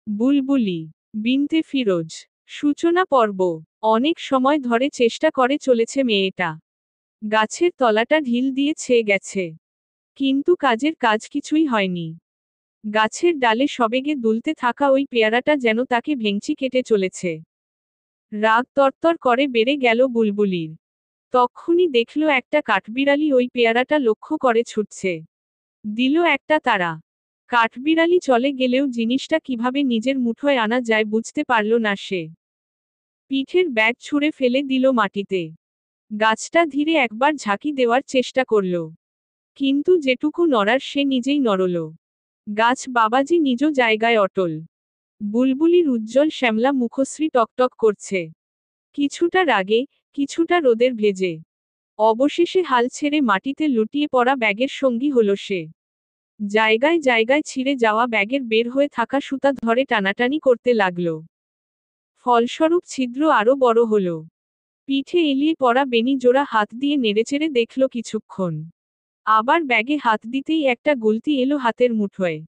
বুলবুলি বিনতে ফিরোজ। সূচনা পর্ব। অনেক সময় ধরে চেষ্টা করে চলেছে মেয়েটা। গাছের তলাটা ঢিল দিয়ে ছেয়ে গেছে, কিন্তু কাজের কাজ কিছুই হয়নি। গাছের ডালে সবেগে দুলতে থাকা ওই পেয়ারাটা যেন তাকে ভেঙচি কেটে চলেছে। রাগ তরতর করে বেড়ে গেল বুলবুলির। তক্ষুনি দেখল একটা কাঠবিড়ালি ওই পেয়ারাটা লক্ষ্য করে ছুটছে। দিল একটা তাড়া। কাঠবিড়ালি চলে গেলেও জিনিসটা কিভাবে নিজের মুঠোয় আনা যায় বুঝতে পারল না সে। পিঠের ব্যাগ ছুঁড়ে ফেলে দিল মাটিতে। গাছটা ধীরে একবার ঝাঁকি দেওয়ার চেষ্টা করল, কিন্তু যেটুকু নড়ার সে নিজেই নড়ল। গাছ বাবাজি নিজ জায়গায় অটল। বুলবুলির উজ্জ্বল শ্যামলা মুখশ্রী টকটক করছে, কিছুটা রাগে, কিছুটা রোদের ভেজে। অবশেষে হাল ছেড়ে মাটিতে লুটিয়ে পড়া ব্যাগের সঙ্গী হল সে। জায়গায় জায়গায় ছিঁড়ে যাওয়া ব্যাগের বের হয়ে থাকা সুতা ধরে টানাটানি করতে লাগল। ফলস্বরূপ ছিদ্র আরো বড় হল। পিঠে এলিয়ে পড়া বেনি জোড়া হাত দিয়ে নেড়েচেড়ে দেখল কিছুক্ষণ। আবার ব্যাগে হাত দিতেই একটা গুলতি এলো হাতের মুঠোয়।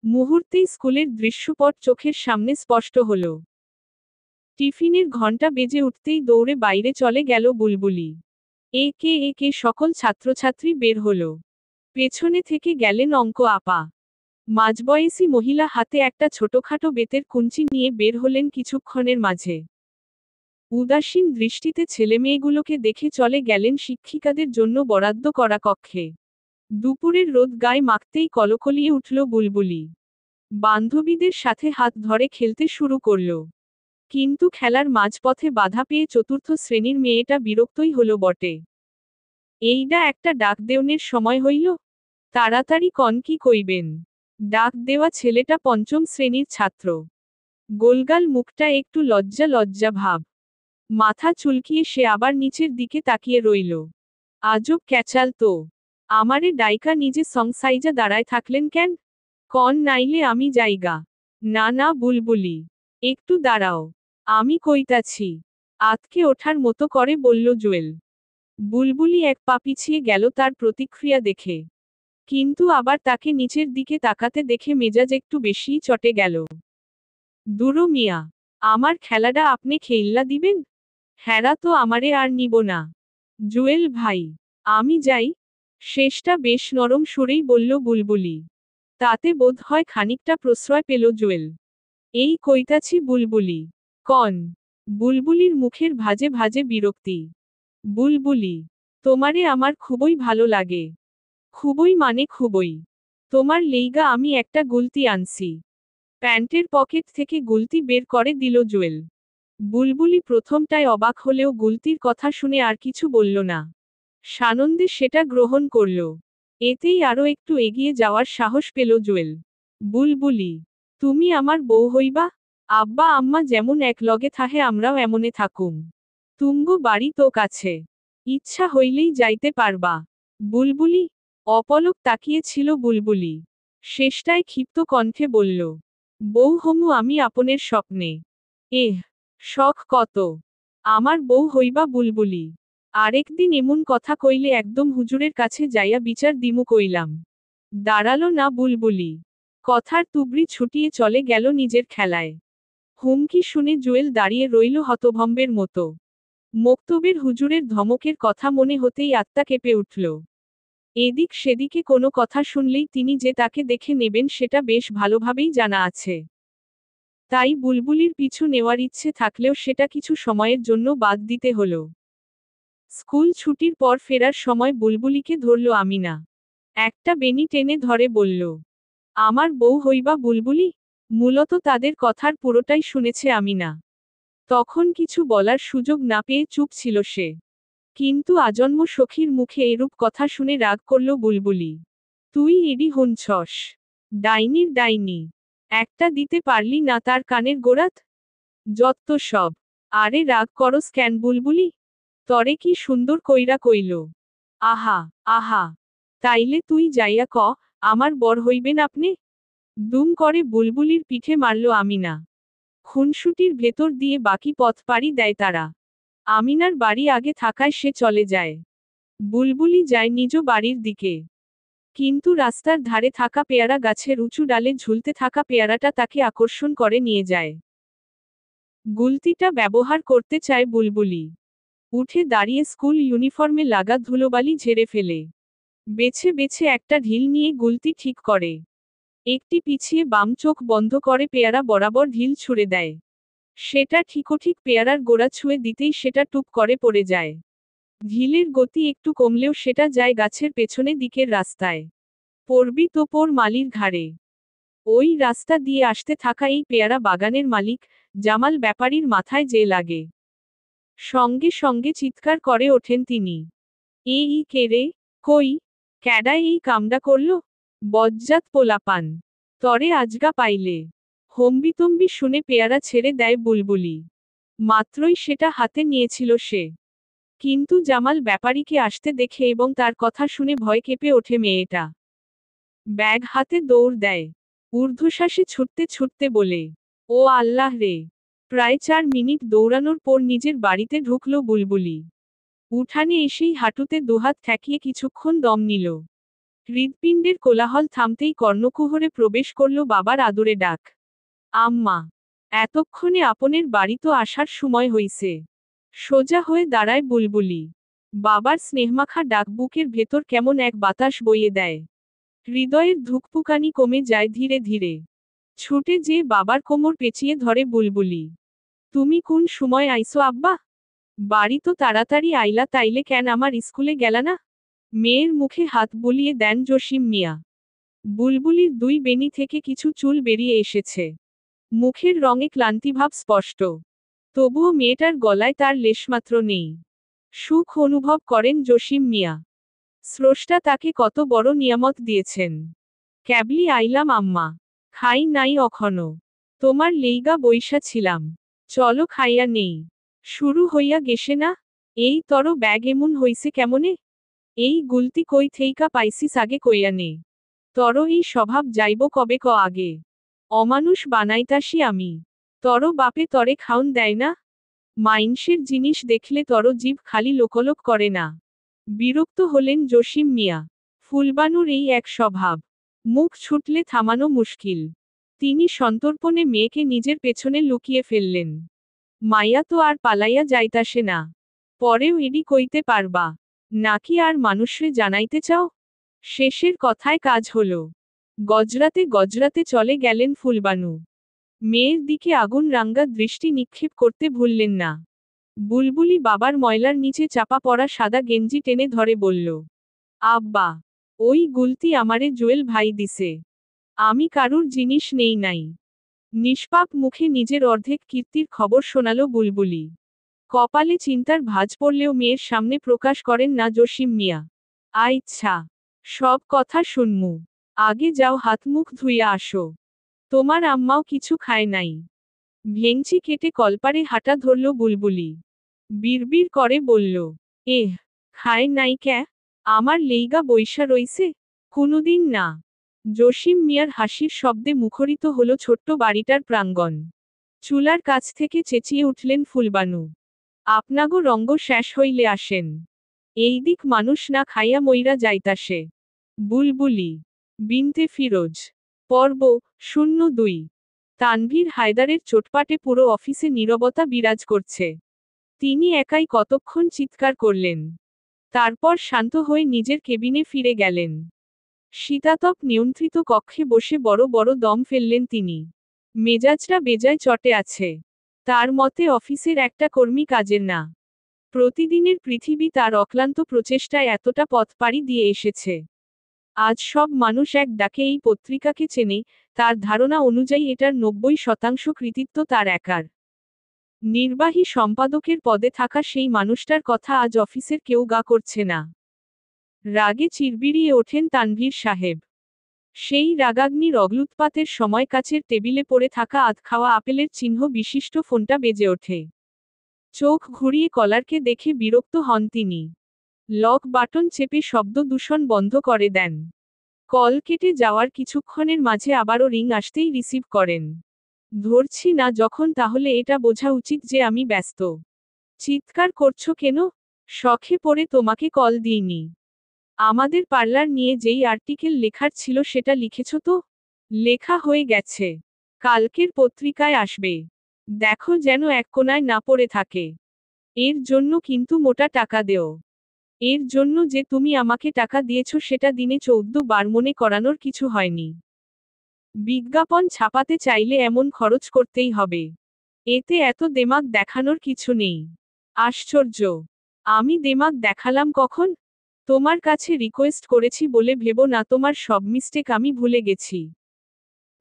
মুহূর্তেই স্কুলের দৃশ্যপট চোখের সামনে স্পষ্ট হল। টিফিনের ঘণ্টা বেজে উঠতেই দৌড়ে বাইরে চলে গেল বুলবুলি। একে একে সকল ছাত্রছাত্রী বের হল। পেছনে থেকে গেলেন অঙ্ক আপা। মাঝবয়সী মহিলা হাতে একটা ছোটখাটো বেতের কুঞ্চি নিয়ে বের হলেন কিছুক্ষণের মাঝে। উদাসীন দৃষ্টিতে ছেলেমেয়েগুলোকে দেখে চলে গেলেন শিক্ষিকাদের জন্য বরাদ্দ করা কক্ষে। দুপুরের রোদ গায়ে মাখতেই কলকলিয়ে উঠল বুলবুলি। বান্ধবীদের সাথে হাত ধরে খেলতে শুরু করল। কিন্তু খেলার মাঝপথে বাধা পেয়ে চতুর্থ শ্রেণীর মেয়েটা বিরক্তই হলো বটে। এইডা একটা ডাক দেওনের সময় হইল, তাড়াতাড়ি কন কি কইবেন। ডাক দেওয়া ছেলেটা পঞ্চম শ্রেণীর ছাত্র। গোলগাল মুখটা একটু লজ্জা লজ্জা ভাব। মাথা চুলকিয়ে সে আবার নিচের দিকে তাকিয়ে রইল। আজব ক্যাচাল তো। আমারে ডাইকা নিজে সংসাইজা দাঁড়ায় থাকলেন কেন? কন নাইলে আমি যাইগা। না না বুলবুলি, একটু দাঁড়াও, আমি কইতাছি। আতকে ওঠার মতো করে বলল জুয়েল। বুলবুলি এক পা পিছিয়ে গেল তার প্রতিক্রিয়া দেখে। কিন্তু আবার তাকে নিচের দিকে তাকাতে দেখে মেজাজ একটু বেশিই চটে গেল। দুরো মিয়া, আমার খেলাটা আপনি খেইল্লা দিবেন? হ্যারা তো আমারে আর নিব না। জুয়েল ভাই, আমি যাই। শেষটা বেশ নরম সুরেই বলল বুলবুলি। তাতে বোধ হয় খানিকটা প্রশ্রয় পেল জুয়েল। এই কইতাছি বুলবুলি। কন। বুলবুলির মুখের ভাজে ভাজে বিরক্তি। বুলবুলি, তোমারে আমার খুবই ভালো লাগে। খুবই মানে খুবই। তোমার লেইগা আমি একটা গুলতি আনছি। প্যান্টের পকেট থেকে গুলতি বের করে দিল জুয়েল। বুলবুলি প্রথমটায় অবাক হলেও গুলতির কথা শুনে আর কিছু বলল না। সানন্দে সেটা গ্রহণ করল। এতেই আরো একটু এগিয়ে যাওয়ার সাহস পেল জুয়েল। বুলবুলি, তুমি আমার বউ হইবা? আব্বা আম্মা যেমন এক লগে থাহে আমরাও এমনে থাকুম। তুমগো বাড়ি তো কাছে, ইচ্ছা হইলেই যাইতে পারবা। বুলবুলি অপলক তাকিয়েছিল বুলবুলি। শেষটায় ক্ষিপ্ত কণ্ঠে বলল, বউ হমু আমি আপনের স্বপ্নে। এহ, শখ কত! আমার বউ হইবা বুলবুলি। আরেকদিন এমন কথা কইলে একদম হুজুরের কাছে যাইয়া বিচার দিমু কইলাম। দাঁড়ালো না বুলবুলি। কথার তুবড়ি ছুটিয়ে চলে গেল নিজের খেলায়। হুমকি শুনে জুয়েল দাঁড়িয়ে রইল হতভম্বের মতো। মক্তবের হুজুরের ধমকের কথা মনে হতেই আত্মা কেঁপে উঠল। এদিক সেদিকে কোনো কথা শুনলেই তিনি যে তাকে দেখে নেবেন সেটা বেশ ভালোভাবেই জানা আছে। তাই বুলবুলির পিছু নেওয়ার ইচ্ছে থাকলেও সেটা কিছু সময়ের জন্য বাদ দিতে হলো। স্কুল ছুটির পর ফেরার সময় বুলবুলিকে ধরল আমিনা। একটা বেনি টেনে ধরে বলল, আমার বউ হইবা বুলবুলি? মূলত তাদের কথার পুরোটাই শুনেছে আমিনা। তখন কিছু বলার সুযোগ না পেয়ে চুপ ছিল সে। কিন্তু আজন্ম সখীর মুখে এরূপ কথা শুনে রাগ করল বুলবুলি। তুই এডি হুনছস। ডাইনির ডাইনি। একটা দিতে পারলি না তার কানের গোড়াত? যত্ত সব। আরে রাগ করস কেন বুলবুলি? তরে কি সুন্দর কইরা কইল। আহা, আহা। তাইলে তুই যাইয়া ক, আমার বর হইবেন আপনি? দুম করে বুলবুলির পিঠে মারল আমিনা। খুনসুটির ভেতর দিয়ে বাকি পথ পাড়ি দেয় তারা। আমিনার বাড়ি আগে থাকায় সে চলে যায়। বুলবুলি যায় নিজ বাড়ির দিকে। কিন্তু রাস্তার ধারে থাকা পেয়ারা গাছের উঁচু ডালে ঝুলতে থাকা পেয়ারাটা তাকে আকর্ষণ করে নিয়ে যায়। গুলতিটা ব্যবহার করতে চায় বুলবুলি। উঠে দাঁড়িয়ে স্কুল ইউনিফর্মে লাগা ধুলোবালি ঝেড়ে ফেলে। বেছে বেছে একটা ঢিল নিয়ে গুলতি ঠিক করে। একটি পিছিয়ে বাম চোখ বন্ধ করে পেয়ারা বরাবর ঢিল ছুঁড়ে দেয়। সেটা ঠিকঠিক পেয়ারার গোড়া ছুঁয়ে দিতেই সেটা টুপ করে পড়ে যায়। ঢিলের গতি একটু কমলেও সেটা যায় গাছের পেছনে দিকের রাস্তায়। পড়বি তো পড় মালির ঘাড়ে। ওই রাস্তা দিয়ে আসতে থাকা এই পেয়ারা বাগানের মালিক জামাল ব্যাপারীর মাথায় যে লাগে। সঙ্গে সঙ্গে চিৎকার করে ওঠেন তিনি। এই কে রে, কই, ক্যাডায় এই কামডা করল? বজ্জাত পোলাপান, তরে আজগা পাইলে। হম্বিতম্বি শুনে পেয়ারা ছেড়ে দেয় বুলবুলি। মাত্রই সেটা হাতে নিয়েছিল সে। কিন্তু জামাল ব্যাপারীকে আসতে দেখে এবং তার কথা শুনে ভয় কেঁপে ওঠে মেয়েটা। ব্যাগ হাতে দৌড় দেয়। ঊর্ধ্বশ্বাসে ছুটতে ছুটতে বলে, ও আল্লাহ রে! প্রায় 4 মিনিট দৌড়ানোর পর নিজের বাড়িতে ঢুকল বুলবুলি। উঠানে এসেই হাঁটুতে দুহাত ঠেকিয়ে কিছুক্ষণ দম নিল। হৃৎপিণ্ডের কোলাহল থামতেই কর্ণকুহরে প্রবেশ করল বাবার আদুরে ডাক। আম্মা! এতক্ষণে আপনের বাড়ি তো আসার সময় হইছে। সোজা হয়ে দাঁড়ায় বুলবুলি। বাবার স্নেহমাখা ডাক বুকের ভেতর কেমন এক বাতাস বইয়ে দেয়। হৃদয়ের ধুকপুকানি কমে যায় ধীরে ধীরে। ছুটে যেয়ে বাবার কোমর পেঁচিয়ে ধরে বুলবুলি। তুমি কোন সময় আইসো আব্বা? বাড়ি তো তাড়াতাড়ি আইলা তাইলে কেন আমার স্কুলে গেলা না? মেয়ের মুখে হাত বুলিয়ে দেন জসিম মিয়া। বুলবুলির 2 বেনি থেকে কিছু চুল বেরিয়ে এসেছে। মুখের রঙে ক্লান্তিভাব স্পষ্ট। তবুও মেয়েটার গলায় তার লেশমাত্র নেই। সুখ অনুভব করেন জসিম মিয়া। স্রষ্টা তাকে কত বড় নিয়ামত দিয়েছেন। ক্যাবলি আইলাম আম্মা। খাই নাই অখনো। তোমার লেইগা বইসা ছিলাম। চলো খাইয়া নেই। শুরু হইয়া গেছে না? এই তর ব্যাগ এমন হইছে কেমনে? এই গুলতি কই থেইকা পাইছিস আগে কইয়া নে। তর এই স্বভাব যাইব কবে ক আগে। অমানুষ বানাইতাসি আমি। তর বাপে তরে খাউন দেয় না? মাইনষের জিনিস দেখলে তর জিভ খালি লোকলোক করে না। বিরক্ত হলেন জসিম মিয়া। ফুলবানুর এই এক স্বভাব। মুখ ছুটলে থামানো মুশকিল। তিনি সন্তর্পণে মেয়েকে নিজের পেছনে লুকিয়ে ফেললেন। মাইয়া তো আর পালাইয়া যাইতাসে না। পরেও এডি কইতে পারবা নাকি আর মানুষরে জানাইতে চাও? শেষের কথায় কাজ হলো। গজরাতে গজরাতে চলে গেলেন ফুলবানু। মেয়ের দিকে আগুন রাঙ্গা দৃষ্টি নিক্ষেপ করতে ভুললেন না। বুলবুলি বাবার ময়লার নিচে চাপা পড়া সাদা গেঞ্জি টেনে ধরে বলল, আব্বা, ওই গুলতি আমারে জুয়েল ভাই দিছে। আমি কারুর জিনিস নেই নাই। নিষ্পাপ মুখে নিজের অর্ধেক কীর্তির খবর শোনালো বুলবুলি। কপালে চিন্তার ভাঁজ পড়লেও মেয়ের সামনে প্রকাশ করেন না জসিম মিয়া। আচ্ছা, সব কথা শুনমু। আগে যাও হাত মুখ ধুইয়া আসো। তোমার আম্মাও কিছু খায় নাই। ভেংচি কেটে কলপারে হাঁটা ধরল বুলবুলি। বিড়বিড় করে বলল, খায় নাই ক্যা? আমার লেইগা বইসা রইছে? কোনোদিন না। জসিম মিয়ার হাসির শব্দে মুখরিত হল ছোট্ট বাড়িটার প্রাঙ্গণ। চুলার কাছ থেকে চেঁচিয়ে উঠলেন ফুলবানু। আপনাগো রঙ্গ শেষ হইলে আসেন। এই দিক মানুষ না খাইয়া মইরা যাইতাসে। বুলবুলি বিনতে ফিরোজ। পর্ব 02। তানভীর হায়দারের চোটপাটে পুরো অফিসে নীরবতা বিরাজ করছে। তিনি একাই কতক্ষণ চিৎকার করলেন। তারপর শান্ত হয়ে নিজের কেবিনে ফিরে গেলেন। শীতাতপ নিয়ন্ত্রিত কক্ষে বসে বড় বড় দম ফেললেন তিনি। মেজাজটা বেজায় চটে আছে। তার মতে অফিসের একটা কর্মী কাজের না। প্রতিদিনের পৃথিবী তার অক্লান্ত প্রচেষ্টায় এতটা পথ পাড়ি দিয়ে এসেছে। আজ সব মানুষ এক ডাকে এই পত্রিকাকে চেনে, তার ধারণা অনুযায়ী এটার 90% কৃতিত্ব তার একার। নির্বাহী সম্পাদকের পদে থাকা সেই মানুষটার কথা আজ অফিসের কেউ গা করছে না। রাগে চিরবিড়িয়ে ওঠেন তানভীর সাহেব। সেই রাগাগ্নির অগ্লুৎপাতের সময় কাচের টেবিলে পড়ে থাকা আধখাওয়া আপেলের চিহ্ন বিশিষ্ট ফোনটা বেজে ওঠে। চোখ ঘুরিয়ে কলারকে দেখে বিরক্ত হন তিনি। লক বাটন চেপে শব্দ দূষণ বন্ধ করে দেন। কল কেটে যাওয়ার কিছুক্ষণের মাঝে আবারও রিং আসতেই রিসিভ করেন। ধরছি না যখন তাহলে এটা বোঝা উচিত যে আমি ব্যস্ত। চিৎকার করছো কেন? শখে পড়ে তোমাকে কল দিইনি। আমাদের পার্লার নিয়ে যেই আর্টিকেল লেখার ছিল সেটা লিখেছ তো? লেখা হয়ে গেছে। কালকের পত্রিকায় আসবে। দেখো যেন এক কোনায় না পড়ে থাকে। এর জন্য কিন্তু মোটা টাকা দেও। এর জন্য যে তুমি আমাকে টাকা দিয়েছ সেটা দিনে 14 বার মনে করানোর কিছু হয়নি। বিজ্ঞাপন ছাপাতে চাইলে এমন খরচ করতেই হবে। এতে এত দেমাগ দেখানোর কিছু নেই। আশ্চর্য! আমি দেমাগ দেখালাম কখন? তোমার কাছে রিকোয়েস্ট করেছি বলে ভেবো না তোমার সব মিস্টেক আমি ভুলে গেছি।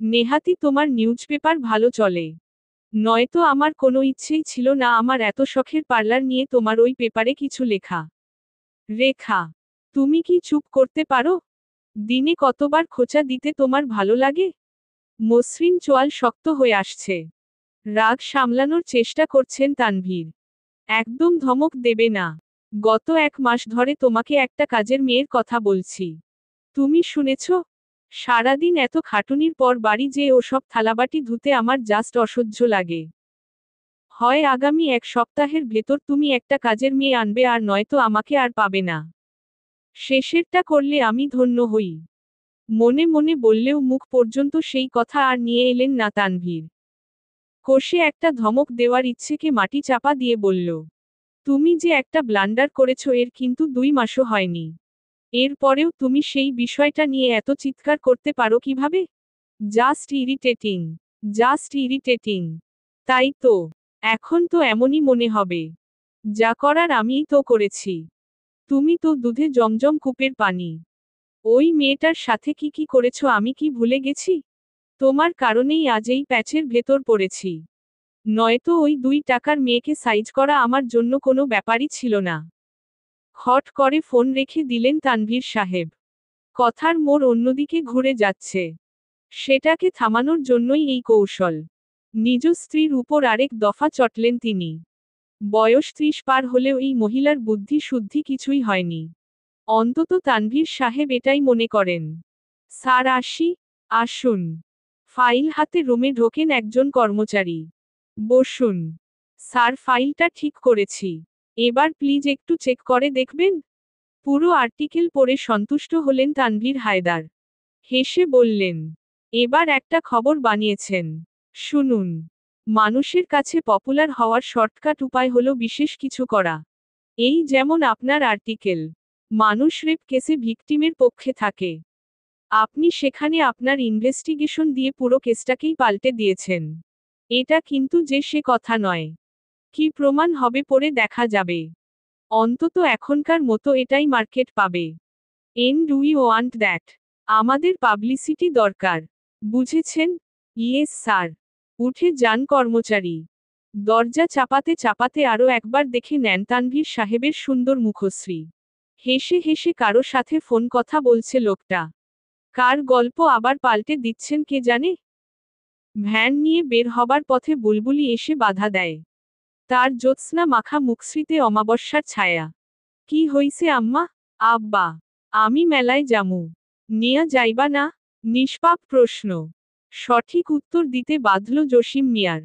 নেহাতি তোমার নিউজপেপার ভালো চলে। নয়তো আমার কোনো ইচ্ছেই ছিল না আমার এত শখের পার্লার নিয়ে তোমার ওই পেপারে কিছু লেখা। রেখা, তুমি কি চুপ করতে পারো? দিনে কতবার খোঁচা দিতে তোমার ভালো লাগে? মসৃণ চোয়াল শক্ত হয়ে আসছে। রাগ সামলানোর চেষ্টা করছেন তানভীর। একদম ধমক দেবে না। গত 1 মাস ধরে তোমাকে একটা কাজের মেয়ের কথা বলছি। তুমি শুনেছ? সারাদিন এত খাটুনির পর বাড়ি যেয়ে ওসব থালাবাটি ধুতে আমার জাস্ট অসহ্য লাগে। হয় আগামী 1 সপ্তাহের ভেতর তুমি একটা কাজের মেয়ে আনবে আর নয়তো আমাকে আর পাবে না। শেষেরটা করলে আমি ধন্য হই। মনে মনে বললেও মুখ পর্যন্ত সেই কথা আর নিয়ে এলেন না তানভীর। কষে একটা ধমক দেওয়ার ইচ্ছেকে মাটি চাপা দিয়ে বলল, তুমি যে একটা ব্লান্ডার করেছ এর কিন্তু 2 মাসও হয়নি। এরপরেও তুমি সেই বিষয়টা নিয়ে এত চিৎকার করতে পারো কিভাবে? Just irritating. Just irritating. তাই তো। এখন তো এমনই মনে হবে। যা করার আমিই তো করেছি। তুমি তো দুধে জমজম কূপের পানি। ওই মেয়েটার সাথে কি কি করেছ আমি কি ভুলে গেছি? তোমার কারণেই আজ এই প্যাচের ভেতর পড়েছি। নয়তো ওই 2 টাকার মেয়েকে সাইজ করা আমার জন্য কোনো ব্যাপারই ছিল না। খট করে ফোন রেখে দিলেন তানভীর সাহেব। কথার মোড় অন্যদিকে ঘুরে যাচ্ছে। সেটাকে থামানোর জন্যই এই কৌশল। নিজ স্ত্রীর উপর আরেক দফা চটলেন তিনি। বয়স 30 পার হলেও এই মহিলার বুদ্ধি শুদ্ধি কিছুই হয়নি। অন্তত তানভীর সাহেব এটাই মনে করেন। স্যার আসি? আসুন। ফাইল হাতে রুমে ঢোকেন একজন কর্মচারী। বসুন। স্যার ফাইলটা ঠিক করেছি। এবার প্লিজ একটু চেক করে দেখবেন? পুরো আর্টিকেল পড়ে সন্তুষ্ট হলেন তানভীর হায়দার। হেসে বললেন, এবার একটা খবর বানিয়েছেন। শুনুন। মানুষের কাছে পপুলার হওয়ার শর্টকাট উপায় হলো বিশেষ কিছু করা। এই যেমন আপনার আর্টিকেল। মানুষ রেপ কেসে ভিকটিমের পক্ষে থাকে। আপনি সেখানে আপনার ইনভেস্টিগেশন দিয়ে পুরো কেসটাকেই পাল্টে দিয়েছেন। এটা কিন্তু যে সে কথা নয়। কি প্রমাণ হবে পরে দেখা যাবে। অন্তত এখনকার মতো এটাই মার্কেট পাবে। And we want that. আমাদের পাবলিসিটি দরকার। বুঝেছেন? Yes sir. উঠে যান কর্মচারী। দরজা চাপাতে চাপাতে আরও একবার দেখে নেন তানভীর সাহেবের সুন্দর মুখশ্রী। হেসে হেসে কারো সাথে ফোন কথা বলছে লোকটা। কার গল্প আবার পাল্টে দিচ্ছেন কে জানে? ভ্যান নিয়ে বের হবার পথে বুলবুলি এসে বাধা দেয়। তার জ্যোৎস্না মাখা মুখশ্রীতে অমাবস্যার ছায়া। কি হইছে আম্মা? আব্বা, আমি মেলায় যামু। নিয়া যাইবা না? নিষ্পাপ প্রশ্ন। সঠিক উত্তর দিতে বাধল জসিম মিয়ার।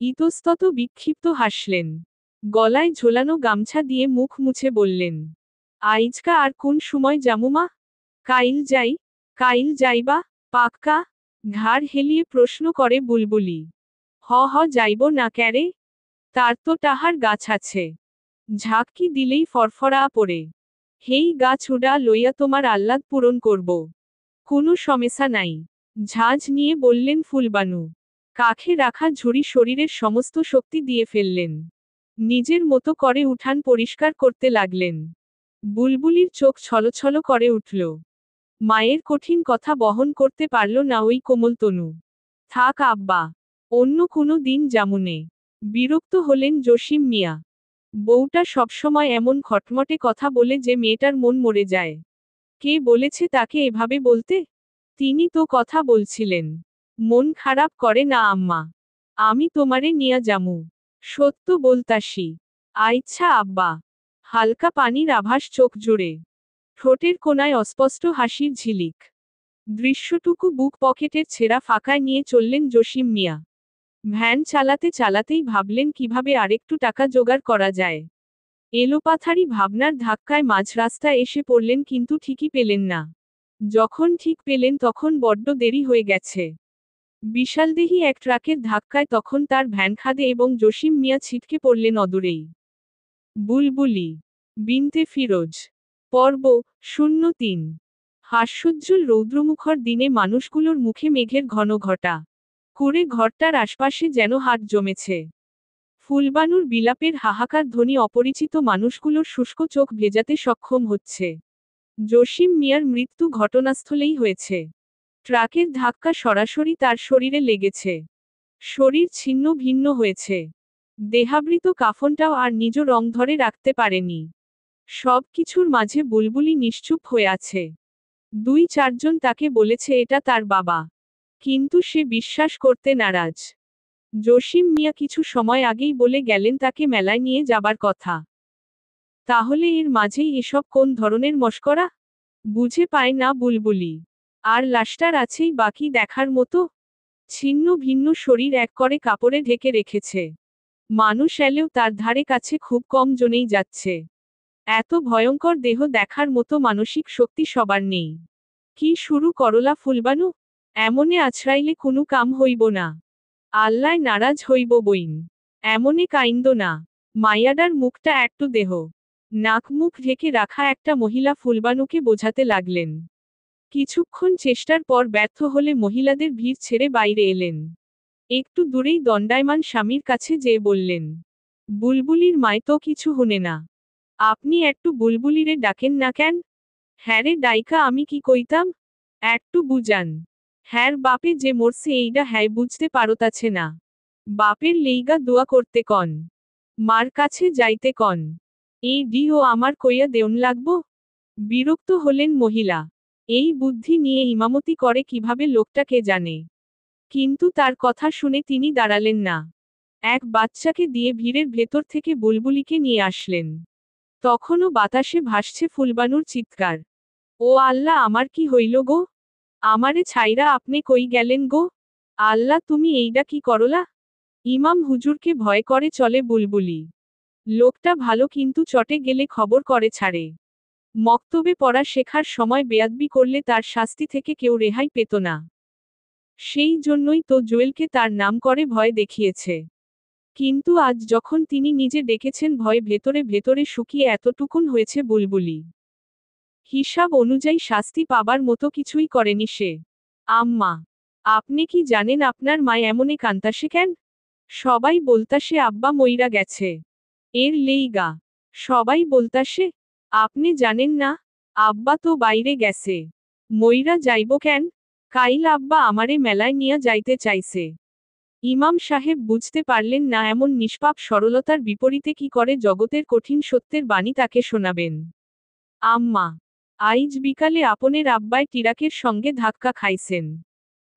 ইতস্তত বিক্ষিপ্ত হাসলেন। গলায় ঝোলানো গামছা দিয়ে মুখ মুছে বললেন, আইজকা আর কোন সময় যামু মা? কাইল যাই? কাইল যাইবা? পাক্কা? ঘাড় হেলিয়ে প্রশ্ন করে বুলবুলি। হ যাইব না ক্যারে? তার তো টাহার গাছ আছে। ঝাঁকি দিলেই ফরফরা পড়ে। হেই গাছ উড়া লইয়া তোমার আহ্লাদ পূরণ করব। কোনো সমস্যা নাই। ঝাঁঝ নিয়ে বললেন ফুলবানু। কাখে রাখা ঝুড়ি শরীরের সমস্ত শক্তি দিয়ে ফেললেন। নিজের মতো করে উঠান পরিষ্কার করতে লাগলেন। বুলবুলির চোখ ছলছল করে উঠল। মায়ের কঠিন কথা বহন করতে পারল না ওই কোমল তনু। থাক আব্বা। অন্য কোনো দিন জামুনে। বিরক্ত হলেন জসিম মিয়া। বউটা সবসময় এমন খটমটে কথা বলে যে মেয়েটার মন মরে যায়। কে বলেছে তাকে এভাবে বলতে? তিনি তো কথা বলছিলেন। মন খারাপ করে না আম্মা। আমি তোমারে নিয়া যামু। সত্য বলতাসি। আইচ্ছা আব্বা। হালকা পানির আভাস চোখ জুড়ে। ঠোঁটের কোনায় অস্পষ্ট হাসির ঝিলিক। দৃশ্যটুকু বুক পকেটের ছেঁড়া ফাঁকায় নিয়ে চললেন জসিম মিয়া। ভ্যান চালাতে চালাতেই ভাবলেন কিভাবে আরেকটু টাকা জোগাড় করা যায়। এলোপাথারি ভাবনার ধাক্কায় মাঝ রাস্তায় এসে পড়লেন কিন্তু ঠিকই পেলেন না। যখন ঠিক পেলেন তখন বড্ড দেরি হয়ে গেছে। বিশালদেহী এক ট্রাকের ধাক্কায় তখন তার ভ্যান খাদে এবং জসিম মিয়া ছিটকে পড়লেন অদূরেই। বুলবুলি বিনতে ফিরোজ পর্ব ০৩। হাস্যোজ্জ্বল রৌদ্রমুখর দিনে মানুষগুলোর মুখে মেঘের ঘন ঘটা করে ঘরটার আশপাশে যেন হাট জমেছে। ফুলবানুর বিলাপের হাহাকার ধ্বনি অপরিচিত মানুষগুলোর শুষ্ক চোখ ভেজাতে সক্ষম হচ্ছে। জসিম মিয়ার মৃত্যু ঘটনাস্থলেই হয়েছে। ট্রাকের ধাক্কা সরাসরি তার শরীরে লেগেছে। শরীর ছিন্ন ভিন্ন হয়েছে। দেহাবৃত কাফনটাও আর নিজ রং ধরে রাখতে পারেনি। সব কিছুর মাঝে বুলবুলি নিশ্চুপ হয়ে আছে। ২-৪ জন তাকে বলেছে এটা তার বাবা, কিন্তু সে বিশ্বাস করতে নারাজ। জসিম মিয়া কিছু সময় আগেই বলে গেলেন তাকে মেলায় নিয়ে যাবার কথা। তাহলে এর মাঝেই এসব কোন ধরনের মশকরা? বুঝে পায় না বুলবুলি। আর লাশটার আছেই বাকি দেখার মতো। ছিন্ন ভিন্ন শরীর এক করে কাপড়ে ঢেকে রেখেছে। মানুষ এলেও তার ধারে কাছে খুব কম জনেই যাচ্ছে। এত ভয়ঙ্কর দেহ দেখার মতো মানসিক শক্তি সবার নেই। কি শুরু করলা ফুলবানু? এমনে আছড়াইলে কোনো কাম হইব না। আল্লায় নারাজ হইব বইন। এমনে কাইন্দ না। মাইয়াডার মুখটা একটু দেহ। নাক মুখ ঢেকে রাখা একটা মহিলা ফুলবানুকে বোঝাতে লাগলেন। কিছুক্ষণ চেষ্টার পর ব্যর্থ হলে মহিলাদের ভিড় ছেড়ে বাইরে এলেন। একটু দূরেই দণ্ডায়মান স্বামীর কাছে যেয়ে বললেন, বুলবুলির মায় তো কিছু হুনে না। আপনি একটু বুলবুলিরে ডাকেন না কেন? হ্যারে ডাইকা আমি কি কইতাম? একটু বুঝান। হ্যার বাপে যে মরছে এইডা হ্যায় বুঝতে পারতাছে না। বাপের লেইগা দোয়া করতে কন। মার কাছে যাইতে কন। এই ডিও আমার কইয়া দেউন লাগবো? বিরক্ত হলেন মহিলা। এই বুদ্ধি নিয়ে ইমামতি করে কিভাবে লোকটা কে জানে। কিন্তু তার কথা শুনে তিনি দাঁড়ালেন না। এক বাচ্চাকে দিয়ে ভিড়ের ভেতর থেকে বুলবুলিকে নিয়ে আসলেন। তখনও বাতাসে ভাসছে ফুলবানুর চিৎকার। ও আল্লাহ আমার কি হইল গো? আমারে ছাইরা আপনি কই গেলেন গো? আল্লাহ তুমি এইডা কি করলা? ইমাম হুজুরকে ভয় করে চলে বুলবুলি। লোকটা ভালো কিন্তু চটে গেলে খবর করে ছাড়ে। মক্তবে পড়া শেখার সময় বেয়াদবি করলে তার শাস্তি থেকে কেউ রেহাই পেত না। সেই জন্যই তো জুয়েলকে তার নাম করে ভয় দেখিয়েছে। কিন্তু আজ যখন তিনি নিজে ডেকেছেন ভয়ে ভেতরে ভেতরে শুকিয়ে এতটুকুন হয়েছে বুলবুলি। হিসাব অনুযায়ী শাস্তি পাবার মতো কিছুই করেনি সে। আম্মা, আপনি কি জানেন আপনার মা এমনে কান্তাসে কেন? সবাই বলতাসে আব্বা মইরা গেছে। এর লেইগা। সবাই বলতাসে। আপনি জানেন না? আব্বা তো বাইরে গেছে। মইরা যাইব কেন? কাইল আব্বা আমারে মেলায় নিয়া যাইতে চাইছে। ইমাম সাহেব বুঝতে পারলেন না এমন নিষ্পাপ সরলতার বিপরীতে কি করে জগতের কঠিন সত্যের বাণী তাকে শোনাবেন। আম্মা, আইজ বিকালে আপনের আব্বায় টিরাকের সঙ্গে ধাক্কা খাইছেন।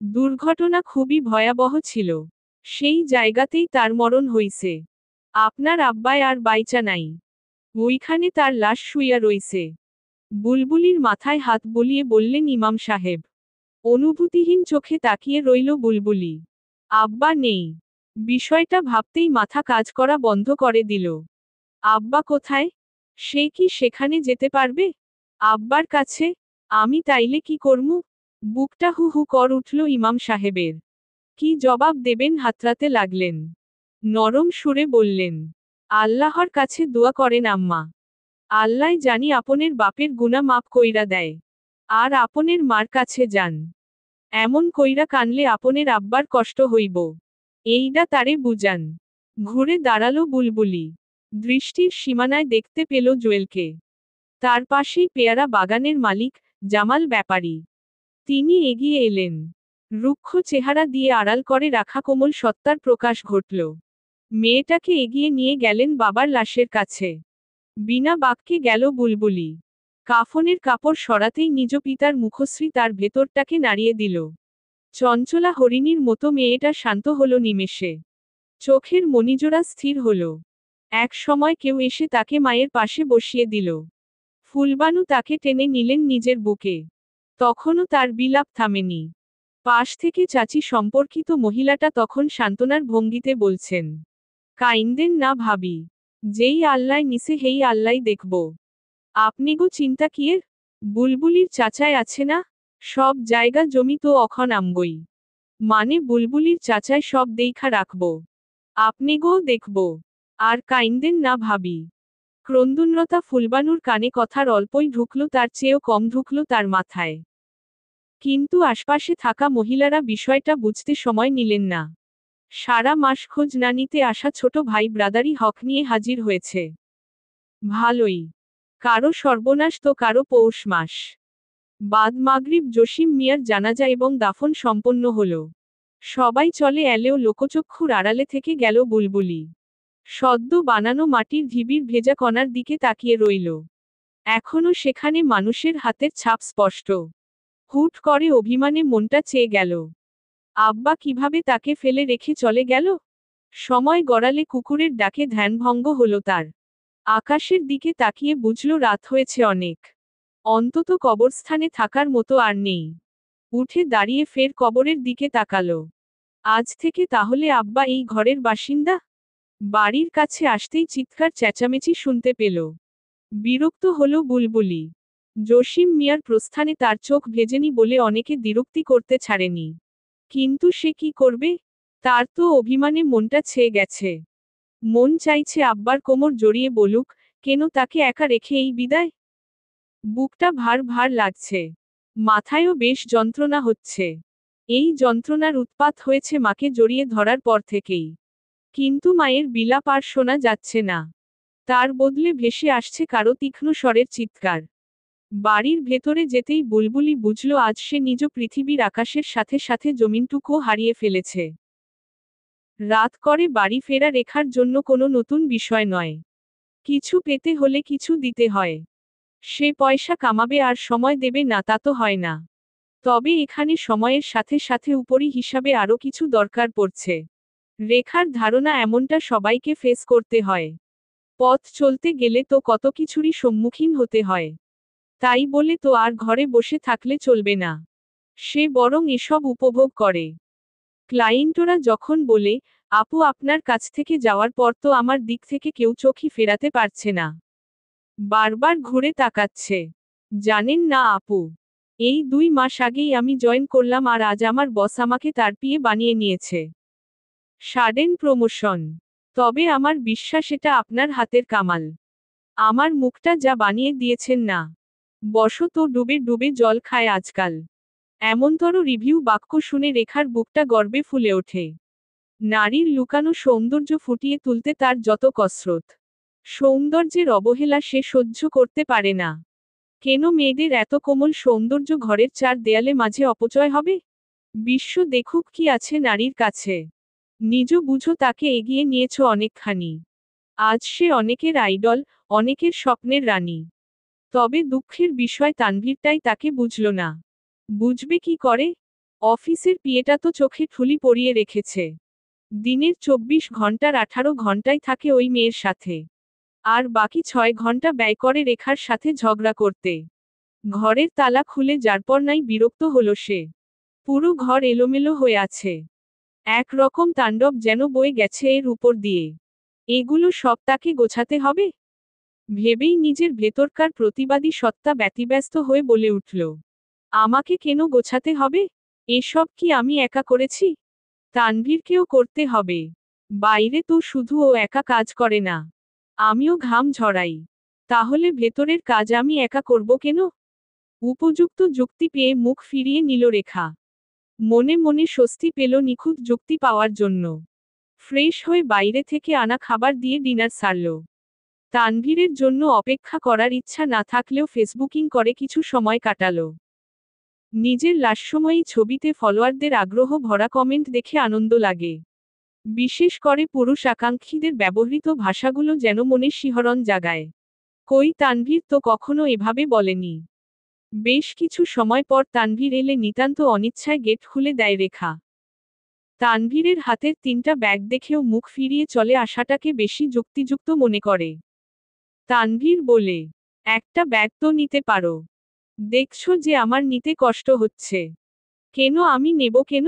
দুর্ঘটনা খুবই ভয়াবহ ছিল। সেই জায়গাতেই তার মরণ হইছে। আপনার আব্বায় আর বাইচা নাই। ওইখানে তার লাশ শুইয়া রইছে। বুলবুলির মাথায় হাত বুলিয়ে বললেন ইমাম সাহেব। অনুভূতিহীন চোখে তাকিয়ে রইল বুলবুলি। আব্বা নেই। বিষয়টা ভাবতেই মাথা কাজ করা বন্ধ করে দিল। আব্বা কোথায়? সে কি সেখানে যেতে পারবে? আব্বার কাছে? আমি তাইলে কি করমু? বুকটা হু হু কর উঠল ইমাম সাহেবের। কি জবাব দেবেন হাতড়াতে লাগলেন। নরম সুরে বললেন, আল্লাহর কাছে দোয়া করেন আম্মা। আল্লাহ জানি আপনের বাপের গুনাহ মাপ কইরা দেয়। আর আপনের মার কাছে যান। এমন কইরা কানলে আপনের আব্বার কষ্ট হইব। এইডা তারে বুঝান। ঘুরে দাঁড়ালো বুলবুলি। দৃষ্টির সীমানায় দেখতে পেল জুয়েলকে। তার পাশেই পেয়ারা বাগানের মালিক, জামাল ব্যাপারী। তিনি এগিয়ে এলেন। রুক্ষ চেহারা দিয়ে আড়াল করে রাখা কোমল সত্তার প্রকাশ ঘটল। মেয়েটাকে এগিয়ে নিয়ে গেলেন বাবার লাশের কাছে। বিনা বাক্যে গেল বুলবুলি। কাফনের কাপড় সরাতেই নিজ পিতার মুখশ্রী তার ভেতরটাকে নাড়িয়ে দিল। চঞ্চলা হরিণীর মতো মেয়েটা শান্ত হল নিমেষে। চোখের মণিজোড়া স্থির হল। এক সময় কেউ এসে তাকে মায়ের পাশে বসিয়ে দিল। ফুলবানু তাকে টেনে নিলেন নিজের বুকে। তখনও তার বিলাপ থামেনি। পাশ থেকে চাচি সম্পর্কিত মহিলাটা তখন সান্ত্বনার ভঙ্গিতে বলছেন, কাইন্দেন না ভাবি। যেই আল্লাহ নিছে হেই আল্লাহ দেখব। আপনি গো চিন্তা কিয়ের? বুলবুলির চাচায় আছে না? সব জায়গা জমি তো অখন আমগই। মানে বুলবুলির চাচায় সব দেইখা রাখব। আপনি গো দেখব। আর কাইন্দেন না ভাবি। ক্রন্দনরতা ফুলবানুর কানে কথার অল্পই ঢুকল, তার চেয়েও কম ঢুকল তার মাথায়। কিন্তু আশপাশে থাকা মহিলারা বিষয়টা বুঝতে সময় নিলেন না। সারা মাস খোঁজ না নিতে আসা ছোট ভাই ব্রাদারি হক নিয়ে হাজির হয়েছে। ভালোই। কারো সর্বনাশ তো কারো পৌষ মাস। বাদ মাগরিব জসিম মিয়ার জানাজা এবং দাফন সম্পন্ন হল। সবাই চলে এলেও লোকচক্ষুর আড়ালে থেকে গেল বুলবুলি। সদ্য বানানো মাটির ঢিবির ভেজা কণার দিকে তাকিয়ে রইল। এখনো সেখানে মানুষের হাতের ছাপ স্পষ্ট। হুট করে অভিমানে মনটা চেয়ে গেল। আব্বা কিভাবে তাকে ফেলে রেখে চলে গেল? সময় গড়ালে কুকুরের ডাকে ধ্যানভঙ্গ হলো তার। আকাশের দিকে তাকিয়ে বুঝল রাত হয়েছে অনেক। অন্তত কবরস্থানে থাকার মতো আর নেই। উঠে দাঁড়িয়ে ফের কবরের দিকে তাকালো। আজ থেকে তাহলে আব্বা এই ঘরের বাসিন্দা? বাড়ির কাছে আসতেই চিৎকার চেঁচামেচি শুনতে পেল। বিরক্ত হলো বুলবুলি। জসিম মিয়ার প্রস্থানে তার চোখ ভেজেনি বলে অনেকে দ্বিরুক্তি করতে ছাড়েনি। কিন্তু সে কি করবে? তার তো অভিমানে মনটা ছেয়ে গেছে। মন চাইছে আব্বার কোমর জড়িয়ে বলুক, কেন তাকে একা রেখে এই বিদায়? বুকটা ভার ভার লাগছে। মাথায়ও বেশ যন্ত্রণা হচ্ছে। এই যন্ত্রণার উৎপাত হয়েছে মাকে জড়িয়ে ধরার পর থেকেই। কিন্তু মায়ের বিলাপ আর শোনা যাচ্ছে না। তার বদলে ভেসে আসছে কারো তীক্ষ্ণ স্বরের চিৎকার। বাড়ির ভেতরে যেতেই বুলবুলি বুঝল আজ সে নিজ পৃথিবীর আকাশের সাথে সাথে জমিনটুকুও হারিয়ে ফেলেছে। রাত করে বাড়ি ফেরা রেখার জন্য কোনো নতুন বিষয় নয়। কিছু পেতে হলে কিছু দিতে হয়। সে পয়সা কামাবে আর সময় দেবে না তা তো হয় না। তবে এখানে সময়ের সাথে সাথে উপরি হিসাবে আরও কিছু দরকার পড়ছে। রেখার ধারণা এমনটা সবাইকে ফেস করতে হয়। পথ চলতে গেলে তো কত কিছুরই সম্মুখীন হতে হয়। তাই বলে তো আর ঘরে বসে থাকলে চলবে না। সে বরং এসব উপভোগ করে। ক্লায়েন্টরা যখন বলে, আপু আপনার কাছ থেকে যাওয়ার পর তো আমার দিক থেকে কেউ চোখই ফেরাতে পারছে না। বারবার ঘুরে তাকাচ্ছে। জানেন না আপু, এই 2 মাস আগেই আমি জয়েন করলাম আর আজ আমার বস আমাকে তার পিএ বানিয়ে নিয়েছে। Sudden promotion. তবে আমার বিশ্বাস এটা আপনার হাতের কামাল। আমার মুখটা যা বানিয়ে দিয়েছেন না। বস তো ডুবে ডুবে জল খায় আজকাল। এমনতর রিভিউ বাক্য শুনে রেখার বুকটা গর্বে ফুলে ওঠে। নারীর লুকানো সৌন্দর্য ফুটিয়ে তুলতে তার যত কসরত। সৌন্দর্যের অবহেলা সে সহ্য করতে পারে না। কেন মেয়েদের এত কোমল সৌন্দর্য ঘরের 4 দেয়ালে মাঝে অপচয় হবে? বিশ্ব দেখুক কি আছে নারীর কাছে। নিজ বুঝো তাকে এগিয়ে নিয়েছ অনেকখানি। আজ সে অনেকের আইডল, অনেকের স্বপ্নের রানী। তবে দুঃখের বিষয় তানভীরটাই তাকে বুঝল না। বুঝবে কি করে? অফিসের পিএটা তো চোখে ঠুলি পরিয়ে রেখেছে। দিনের 24 ঘন্টার 18 ঘন্টায় থাকে ওই মেয়ের সাথে। আর বাকি 6 ঘন্টা ব্যয় করে রেখার সাথে ঝগড়া করতে। ঘরের তালা খুলে যারপর নাই বিরক্ত হলো সে। পুরো ঘর এলোমেলো হয়ে আছে। এক রকম তাণ্ডব যেন বয়ে গেছে এর উপর দিয়ে। এগুলো সব তাকে গোছাতে হবে? ভেবেই নিজের ভেতরকার প্রতিবাদী সত্তা ব্যতিব্যস্ত হয়ে বলে উঠল, আমাকে কেন গোছাতে হবে? এসব কি আমি একা করেছি? তানভীরকেও করতে হবে। বাইরে তো শুধু ও একা কাজ করে না, আমিও ঘাম ঝরাই। তাহলে ভেতরের কাজ আমি একা করব কেন? উপযুক্ত যুক্তি পেয়ে মুখ ফিরিয়ে নিল রেখা। মনে মনে স্বস্তি পেল নিখুঁত যুক্তি পাওয়ার জন্য। ফ্রেশ হয়ে বাইরে থেকে আনা খাবার দিয়ে ডিনার সারল। তানভীরের জন্য অপেক্ষা করার ইচ্ছা না থাকলেও ফেসবুকিং করে কিছু সময় কাটালো। নিজের লাস্যময়ী ছবিতে ফলোয়ারদের আগ্রহ ভরা কমেন্ট দেখে আনন্দ লাগে। বিশেষ করে পুরুষ আকাঙ্ক্ষীদের ব্যবহৃত ভাষাগুলো যেন মনে শিহরণ জাগায়। কই তানভীর তো কখনো এভাবে বলেনি। বেশ কিছু সময় পর তানভীর এলে নিতান্ত অনিচ্ছায় গেট খুলে দেয় রেখা। তানভীরের হাতের 3টা ব্যাগ দেখেও মুখ ফিরিয়ে চলে আসাটাকে বেশি যুক্তিযুক্ত মনে করে। তানভীর বলে, একটা ব্যাগ তো নিতে পারো। দেখছো যে আমার নিতে কষ্ট হচ্ছে। কেন আমি নেব কেন?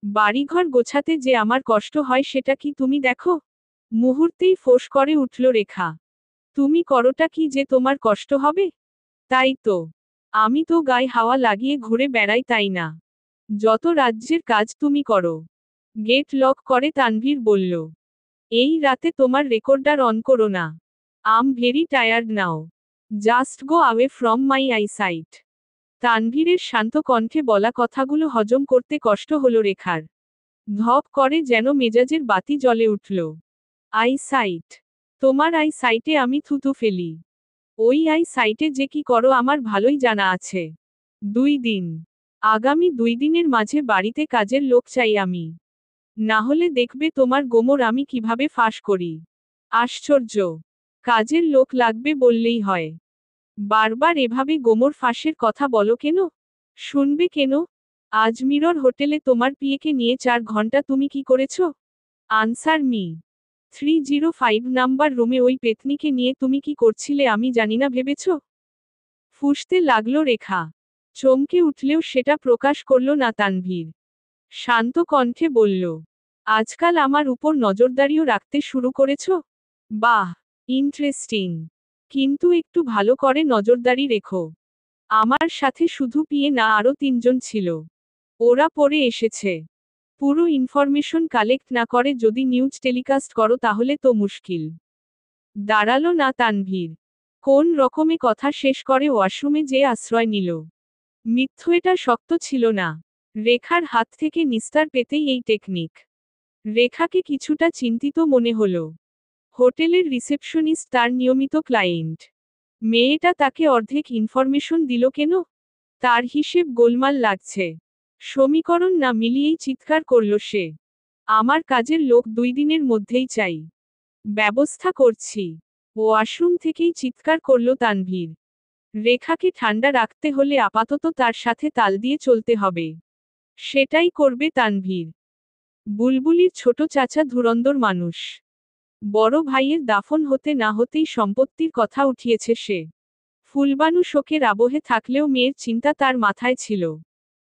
বাড়িঘর গোছাতে যে আমার কষ্ট হয় সেটা কি তুমি দেখো? মুহূর্তেই ফোঁস করে উঠল রেখা। তুমি করোটা কি যে তোমার কষ্ট হবে? তাই তো। আমি তো গায়ে হাওয়া লাগিয়ে ঘুরে বেড়াই তাই না? যত রাজ্যের কাজ তুমি করো। গেট লক করে তানভীর বলল। এই রাতে তোমার রেকর্ডার অন করো না। I'm very tired now. Just go away from my eyesight. তানভীরের শান্ত কণ্ঠে বলা কথাগুলো হজম করতে কষ্ট হলো রেখার। ধপ করে যেন মেজাজের বাতি জ্বলে উঠল। আইসাইট। তোমার আইসাইটে আমি থুতু ফেলি। ওই আইসাইটে যে কি করো আমার ভালোই জানা আছে। 2 দিন। আগামী 2 দিনের মাঝে বাড়িতে কাজের লোক চাই আমি। না হলে দেখবে তোমার গোমর আমি কিভাবে ফাঁস করি। আশ্চর্য। কাজের লোক লাগবে বললেই হয়। বারবার এভাবে গোমর ফাঁসের কথা বলো কেন? শুনবে কেন? আজমিরর হোটেলে তোমার পিয়েকে নিয়ে 4 ঘন্টা তুমি কি করেছ? Answer me. 305 নাম্বার রুমে ওই পেতনিকে নিয়ে তুমি কি করছিলে আমি জানি না ভেবেছ? ফুঁসতে লাগলো রেখা। চমকে উঠলেও সেটা প্রকাশ করল না তানভীর। শান্ত কণ্ঠে বলল। আজকাল আমার উপর নজরদারিও রাখতে শুরু করেছ? বাহ, ইন্টারেস্টিং। কিন্তু একটু ভালো করে নজরদারি রেখো। আমার সাথে শুধু পিয়ে না আরও 3 জন ছিল। ওরা পরে এসেছে। পুরো ইনফরমেশন কালেক্ট না করে যদি নিউজ টেলিকাস্ট করো তাহলে তো মুশকিল। দাঁড়ালো না তানভীর। কোন রকমে কথা শেষ করে ওয়াশরুমে যেয়ে আশ্রয় নিল। মিথ্যু এটা শক্ত ছিল না। রেখার হাত থেকে নিস্তার পেতেই এই টেকনিক। রেখাকে কিছুটা চিন্তিত মনে হলো। হোটেলের রিসেপশনিস্ট তার নিয়মিত ক্লায়েন্ট। মেয়েটা তাকে অর্ধেক ইনফরমেশন দিল কেন? তার হিসেব গোলমাল লাগছে। সমীকরণ না মিলিয়েই চিৎকার করল সে। আমার কাজের লোক 2 দিনের মধ্যেই চাই। ব্যবস্থা করছি। ওয়াশরুম থেকেই চিৎকার করল তানভীর। রেখাকে ঠান্ডা রাখতে হলে আপাতত তার সাথে তাল দিয়ে চলতে হবে। সেটাই করবে তানভীর। বুলবুলির ছোট চাচা ধুরন্ধর মানুষ। বড় ভাইয়ের দাফন হতে না হতেই সম্পত্তির কথা উঠিয়েছে সে। ফুলবানু শোকের আবহে থাকলেও মেয়ের চিন্তা তার মাথায় ছিল।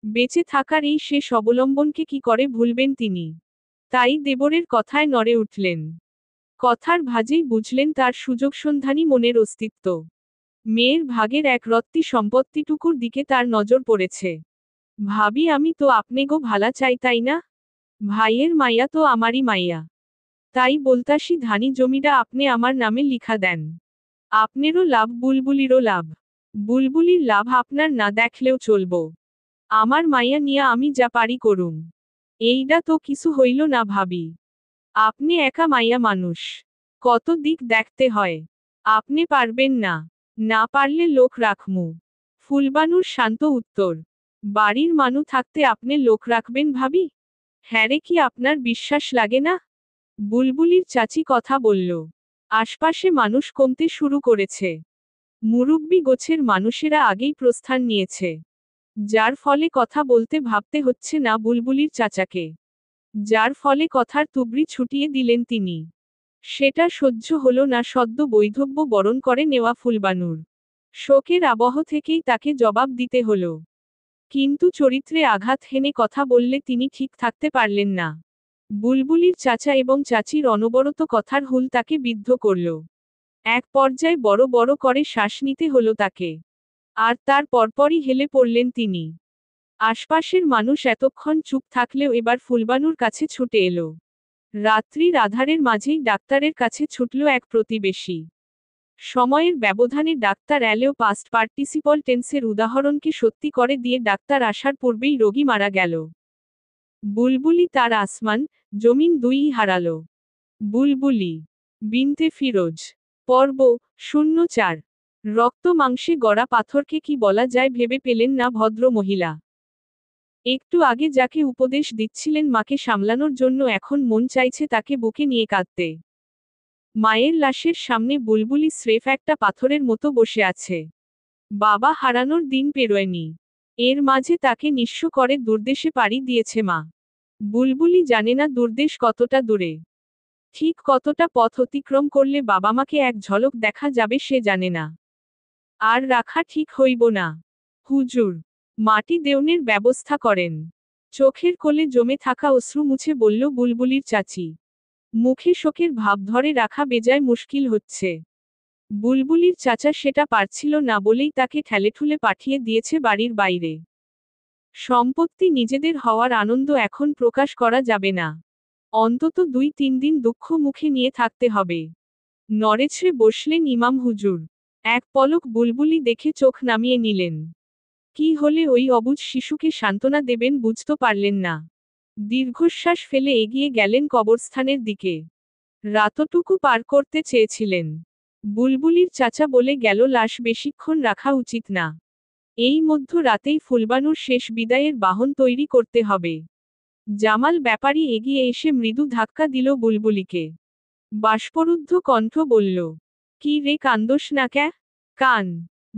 বেঁচে থাকার এই শেষ অবলম্বনকে কি করে ভুলবেন তিনি? তাই দেবরের কথায় নড়ে উঠলেন। কথার ভাজেই বুঝলেন তার সুযোগসন্ধানী মনের অস্তিত্ব। মেয়ের ভাগের এক রত্তি সম্পত্তিটুকুর দিকে তার নজর পড়েছে। ভাবি আমি তো আপনে গো ভালা চাই তাই না? ভাইয়ের মাইয়া তো আমারই মাইয়া। তাই বলতাসি ধানি জমিটা আপনি আমার নামে লিখা দেন। আপনারও লাভ বুলবুলিরও লাভ। বুলবুলির লাভ আপনার না দেখলেও চলব। আমার মাইয়া নিয়া আমি যা পারি করুম। এইডা তো কিছু হইল না ভাবি। আপনি একা মাইয়া মানুষ। কত দিক দেখতে হয়। আপনি পারবেন না। না পারলে লোক রাখমু। ফুলবানুর শান্ত উত্তর। বাড়ির মানু থাকতে আপনি লোক রাখবেন ভাবি? হ্যারে কি আপনার বিশ্বাস লাগে না? বুলবুলির চাচি কথা বলল। আশপাশে মানুষ কমতে শুরু করেছে। মুরুব্বি গোছের মানুষেরা আগেই প্রস্থান নিয়েছে। যার ফলে কথা বলতে ভাবতে হচ্ছে না বুলবুলির চাচাকে। যার ফলে কথার তুবড়ি ছুটিয়ে দিলেন তিনি। সেটা সহ্য হলো না সদ্য বৈধব্য বরণ করে নেওয়া ফুলবানুর। শোকের আবহ থেকেই তাকে জবাব দিতে হলো। কিন্তু চরিত্রে আঘাত হেনে কথা বললে তিনি ঠিক থাকতে পারলেন না। বুলবুলির চাচা এবং চাচির অনবরত কথার হুল তাকে বিদ্ধ করল। এক পর্যায়ে বড় বড় করে শ্বাস নিতে হলো তাকে। আর তার পরপরই হেলে পড়লেন তিনি। আশপাশের মানুষ এতক্ষণ চুপ থাকলেও এবার ফুলবানুর কাছে ছুটে এলো। রাত্রির আধারের মাঝেই ডাক্তারের কাছে ছুটল এক প্রতিবেশী। সময়ের ব্যবধানে ডাক্তার এলেও পাস্ট পার্টিসিপল টেন্সের উদাহরণকে সত্যি করে দিয়ে ডাক্তার আসার পূর্বেই রোগী মারা গেল। বুলবুলি তার আসমান, জমিন দুইই হারালো। বুলবুলি বিনতে ফিরোজ। পর্ব 04। রক্ত মাংসে গড়া পাথরকে কি বলা যায় ভেবে পেলেন না ভদ্র মহিলা। একটু আগে যাকে উপদেশ দিচ্ছিলেন মাকে সামলানোর জন্য এখন মন চাইছে তাকে বুকে নিয়ে কাঁদতে। মায়ের লাশের সামনে বুলবুলি স্রেফ একটা পাথরের মতো বসে আছে। বাবা হারানোর দিন পেরোয়নি। এর মাঝে তাকে নিঃস্ব করে দূরদেশে পাড়ি দিয়েছে মা। বুলবুলি জানে না দূরদেশ কতটা দূরে। ঠিক কতটা পথ অতিক্রম করলে বাবা মাকে এক ঝলক দেখা যাবে সে জানে না। আর রাখা ঠিক হইব না। হুজুর, মাটি দেওনের ব্যবস্থা করেন। চোখের কোলে জমে থাকা অশ্রু মুছে বলল বুলবুলির চাচি। মুখে শোকের ভাব ধরে রাখা বেজায় মুশকিল হচ্ছে। বুলবুলির চাচা সেটা পারছিল না বলেই তাকে ঠেলেঠুলে পাঠিয়ে দিয়েছে বাড়ির বাইরে। সম্পত্তি নিজেদের হওয়ার আনন্দ এখন প্রকাশ করা যাবে না। অন্তত 2-3 দিন দুঃখ মুখে নিয়ে থাকতে হবে। নড়েচড়ে বসলেন ইমাম হুজুর। এক পলক বুলবুলি দেখে চোখ নামিয়ে নিলেন। কি হলে ওই অবুঝ শিশুকে সান্ত্বনা দেবেন বুঝতে পারলেন না। দীর্ঘশ্বাস ফেলে এগিয়ে গেলেন কবরস্থানের দিকে। রাতটুকু পার করতে চেয়েছিলেন। বুলবুলির চাচা বলে গেল লাশ বেশিক্ষণ রাখা উচিত না। এই মধ্য রাতেই ফুলবানুর শেষ বিদায়ের বাহন তৈরি করতে হবে। জামাল ব্যাপারী এগিয়ে এসে মৃদু ধাক্কা দিল বুলবুলিকে। বাষ্পরুদ্ধ কণ্ঠ বলল, কি রে কান্দোস না ক্যা? কান।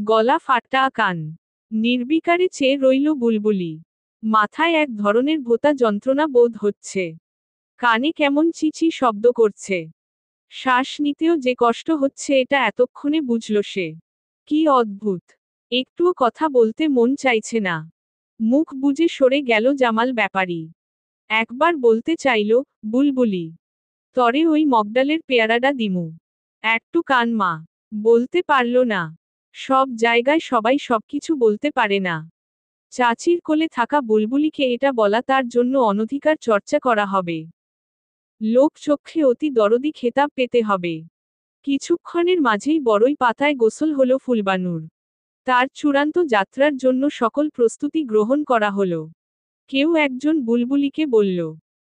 গলা ফাটা কান। নির্বিকারে চেয়ে রইল বুলবুলি। মাথায় এক ধরনের ভোঁতা যন্ত্রণা বোধ হচ্ছে। কানে কেমন চিচি শব্দ করছে। শ্বাস নিতেও যে কষ্ট হচ্ছে এটা এতক্ষণে বুঝল সে। কি অদ্ভুত। একটুও কথা বলতে মন চাইছে না। মুখ বুজে সরে গেল জামাল ব্যাপারী। একবার বলতে চাইল, বুলবুলি, তরে ওই মগডালের পেয়ারাডা দিমু। একটু কান মা। বলতে পারল না। সব জায়গায় সবাই সবকিছু বলতে পারে না। চাচির কোলে থাকা বুলবুলিকে এটা বলা তার জন্য অনধিকার চর্চা করা হবে। লোক চক্ষে অতি দরদি খেতাব পেতে হবে। কিছুক্ষণের মাঝেই বড়ই পাতায় গোসল হলো ফুলবানুর। তার চূড়ান্ত যাত্রার জন্য সকল প্রস্তুতি গ্রহণ করা হলো। কেউ একজন বুলবুলিকে বলল,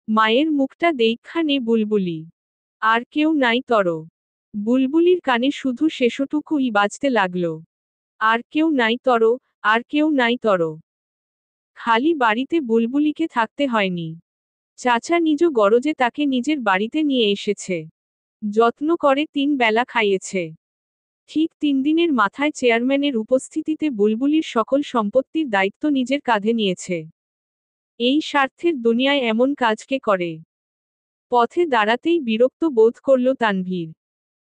মায়ের মুখটা দেইখা নে বুলবুলি। আর কেউ নাই তর। বুলবুলির কানে শুধু শেষটুকুই বাজতে লাগল। আর কেউ নাই তর, আর কেউ নাই তর। খালি বাড়িতে বুলবুলিকে থাকতে হয়নি। চাচা নিজ গরজে তাকে নিজের বাড়িতে নিয়ে এসেছে। যত্ন করে 3 বেলা খাইয়েছে। ঠিক 3 দিনের মাথায় চেয়ারম্যানের উপস্থিতিতে বুলবুলির সকল সম্পত্তির দায়িত্ব নিজের কাঁধে নিয়েছে। এই স্বার্থের দুনিয়ায় এমন কাজ কে করে? পথে দাঁড়াতেই বিরক্ত বোধ করল তানভীর।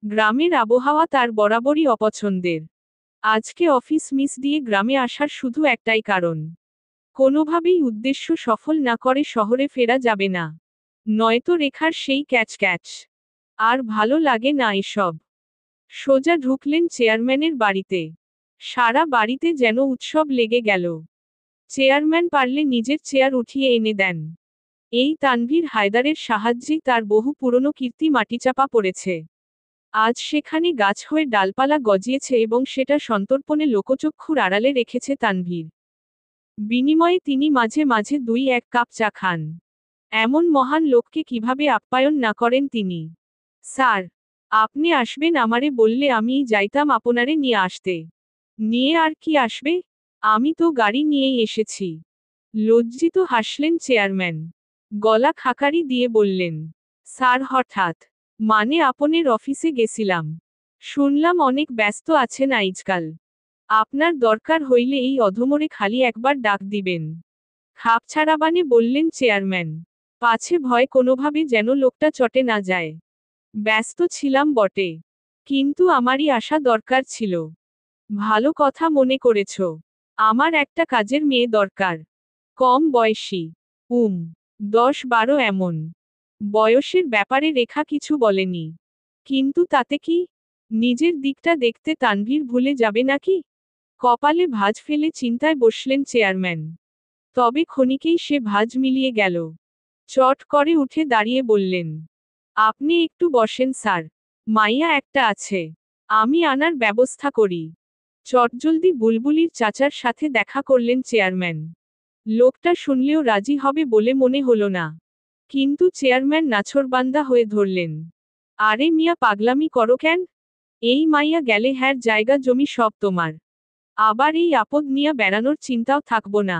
গ্রামের আবহাওয়া তার বরাবরই অপছন্দের। আজকে অফিস মিস দিয়ে গ্রামে আসার শুধু একটাই কারণ। কোনোভাবেই উদ্দেশ্য সফল না করে শহরে ফেরা যাবে না। নয়তো রেখার সেই ক্যাচ ক্যাচ। আর ভালো লাগে না এসব। সোজা ঢুকলেন চেয়ারম্যানের বাড়িতে। সারা বাড়িতে যেন উৎসব লেগে গেল। চেয়ারম্যান পারলে নিজের চেয়ার উঠিয়ে এনে দেন। এই তানভীর হায়দারের সাহায্যেই তার বহু পুরনো কীর্তি মাটিচাপা পড়েছে। আজ সেখানে গাছ হয়ে ডালপালা গজিয়েছে এবং সেটা সন্তর্পণে লোকচক্ষুর আড়ালে রেখেছে তানভীর। বিনিময়ে তিনি মাঝে মাঝে 2-1 কাপ চা খান। এমন মহান লোককে কিভাবে আপ্যায়ন না করেন তিনি? স্যার, আপনি আসবেন আমারে বললে আমিই যাইতাম আপনারে নিয়ে আসতে। নিয়ে আর কি আসবে? আমি তো গাড়ি নিয়েই এসেছি। লজ্জিত হাসলেন চেয়ারম্যান। গলা খাকারি দিয়ে বললেন, স্যার হঠাৎ? মানে আপনের অফিসে গেছিলাম। শুনলাম অনেক ব্যস্ত আছেন আজকাল। আপনার দরকার হইলে এই অধমরে খালি একবার ডাক দিবেন। খাপছাড়াবানে বললেন চেয়ারম্যান। পাছে ভয় কোনোভাবে যেন লোকটা চটে না যায়। ব্যস্ত ছিলাম বটে। কিন্তু আমারই আসা দরকার ছিল। ভালো কথা মনে করেছ। আমার একটা কাজের মেয়ে দরকার। কম বয়সী। 10-12 এমন। বয়সের ব্যাপারে রেখা কিছু বলেনি। কিন্তু তাতে কি? নিজের দিকটা দেখতে তানভীর ভুলে যাবে নাকি? কপালে ভাঁজ ফেলে চিন্তায় বসলেন চেয়ারম্যান। তবে ক্ষণিকেই সে ভাঁজ মিলিয়ে গেল। চট করে উঠে দাঁড়িয়ে বললেন, আপনি একটু বসেন স্যার। মাইয়া একটা আছে। আমি আনার ব্যবস্থা করি। চটজলদি বুলবুলির চাচার সাথে দেখা করলেন চেয়ারম্যান। লোকটা শুনলেও রাজি হবে বলে মনে হলো না। কিন্তু চেয়ারম্যান নাছোড়বান্দা হয়ে ধরলেন। আরে মিয়া পাগলামি করো কেন? এই মাইয়া গেলে হ্যার জায়গা জমি সব তোমার। আবার এই আপদ নিয়া বেড়ানোর চিন্তাও থাকবো না।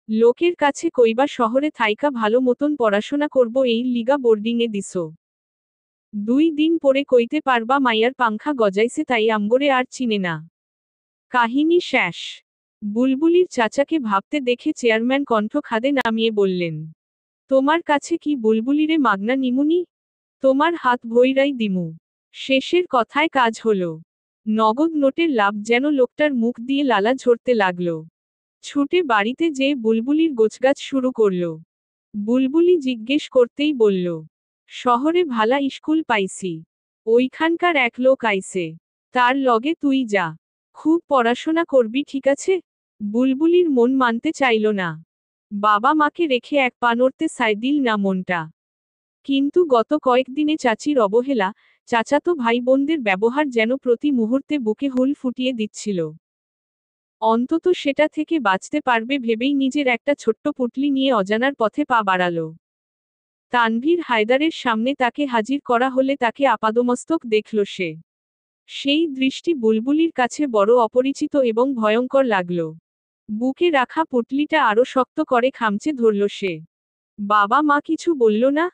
লোকের কাছে কইবা শহরে থাইকা ভালো মতন পড়াশোনা করব এই লিগা বোর্ডিংয়ে দিছো। 2 দিন পরে কইতে পারবা মাইয়ার পাংখা গজাইছে তাই আমগরে আর চিনে না। কাহিনী শেষ। বুলবুলির চাচাকে ভাবতে দেখে চেয়ারম্যান কণ্ঠ খাদে নামিয়ে বললেন, তোমার কাছে কি বুলবুলিরে মাগনা নিমুনি? তোমার হাত ভইরাই দিমু। শেষের কথায় কাজ হলো। নগদ নোটের লাভ যেন লোকটার মুখ দিয়ে লালা ঝরতে লাগল। ছুটে বাড়িতে যেয়ে বুলবুলির গোছগাছ শুরু করল। বুলবুলি জিজ্ঞেস করতেই বলল, শহরে ভালা স্কুল পাইছি। ওইখানকার এক লোক আইছে। তার লগে তুই যা। খুব পড়াশোনা করবি, ঠিক আছে? বুলবুলির মন মানতে চাইল না। বাবা মাকে রেখে এক পা নড়তে চাইদিল না মনটা। কিন্তু গত কয়েকদিনে চাচির অবহেলা, চাচাতো ভাই বোনদের ব্যবহার যেন প্রতি মুহূর্তে বুকে হুল ফুটিয়ে দিচ্ছিল। অন্তত সেটা থেকে বাঁচতে পারবে ভেবেই নিজের একটা ছোট্ট পুটলি নিয়ে অজানার পথে পা বাড়ালো। তানভীর হায়দারের সামনে তাকে হাজির করা হলে তাকে আপাদমস্তক দেখল সে। সেই দৃষ্টি বুলবুলির কাছে বড় অপরিচিত এবং ভয়ঙ্কর লাগল। বুকে রাখা পুটলিটা আরো শক্ত করে খামচে ধরল সে। বাবা মা কিছু বলল না?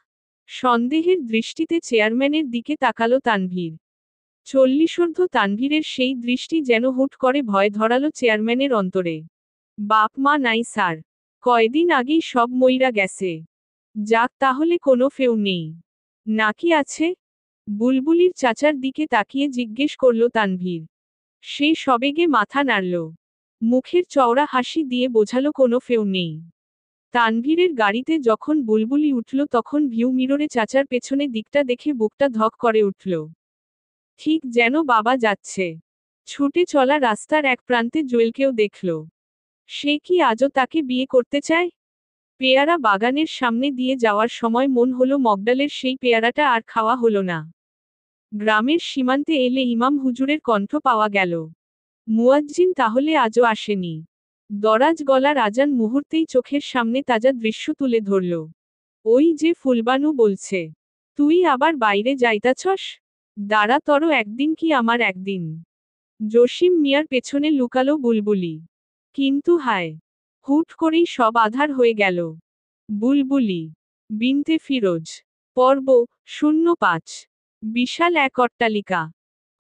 সন্দেহের দৃষ্টিতে চেয়ারম্যানের দিকে তাকালো তানভীর। চল্লিশোর্ধ্ব তানভীরের সেই দৃষ্টি যেন হুট করে ভয় ধরালো চেয়ারম্যানের অন্তরে। বাপ মা নাই স্যার। কয়দিন আগেই সব মইরা গেছে। যাক, তাহলে কোনো ফেউ নেই নাকি আছে? বুলবুলির চাচার দিকে তাকিয়ে জিজ্ঞেস করল তানভীর। সে সবেগে মাথা নাড়ল। মুখের চওড়া হাসি দিয়ে বোঝালো কোনো ফেউ নেই। তানভীরের গাড়িতে যখন বুলবুলি উঠল তখন ভিউ মিররে চাচার পেছনে দিকটা দেখে বুকটা ধক করে উঠল। ঠিক যেন বাবা যাচ্ছে। ছুটে চলা রাস্তার এক প্রান্তে জুয়েলকেও দেখল। সে কি আজও তাকে বিয়ে করতে চায়? পেয়ারা বাগানের সামনে দিয়ে যাওয়ার সময় মন হলো মগডালের সেই পেয়ারাটা আর খাওয়া হলো না। গ্রামের সীমান্তে এলে ইমাম হুজুরের কণ্ঠ পাওয়া গেল। মুয়াজ্জিন তাহলে আজও আসেনি। দরাজ গলার আজান মুহূর্তেই চোখের সামনে তাজা দৃশ্য তুলে ধরল। ওই যে ফুলবানু বলছে, তুই আবার বাইরে যাইতাছস? দাঁড়া, তর একদিন কি আমার একদিন। জসিম মিয়ার পেছনে লুকালো বুলবুলি। কিন্তু হায়, হুট করেই সব আধার হয়ে গেল। বুলবুলি বিনতে ফিরোজ, পর্ব 05। বিশাল এক অট্টালিকা।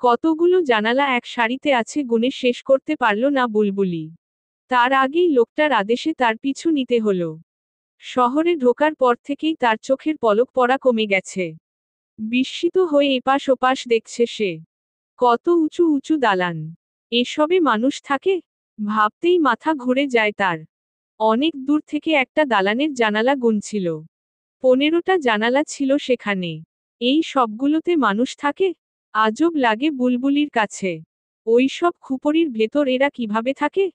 কতগুলো জানালা এক সারিতে আছে গুণে শেষ করতে পারল না বুলবুলি। তার আগেই লোকটার আদেশে তার পিছু নিতে হলো। শহরে ঢোকার পর থেকেই তার চোখের পলক পড়া কমে গেছে। বিস্মিত হয়ে এপাশ ওপাশ দেখছে সে। কত উঁচু উঁচু দালান। এসবে মানুষ থাকে? ভাবতেই মাথা ঘুরে যায় তার। অনেক দূর থেকে একটা দালানের জানালা গুনছিল। 15টা জানালা ছিল সেখানে। এই সবগুলোতে মানুষ থাকে? আজব লাগে বুলবুলির কাছে। ওই সব খুপরির ভেতর এরা কিভাবে থাকে?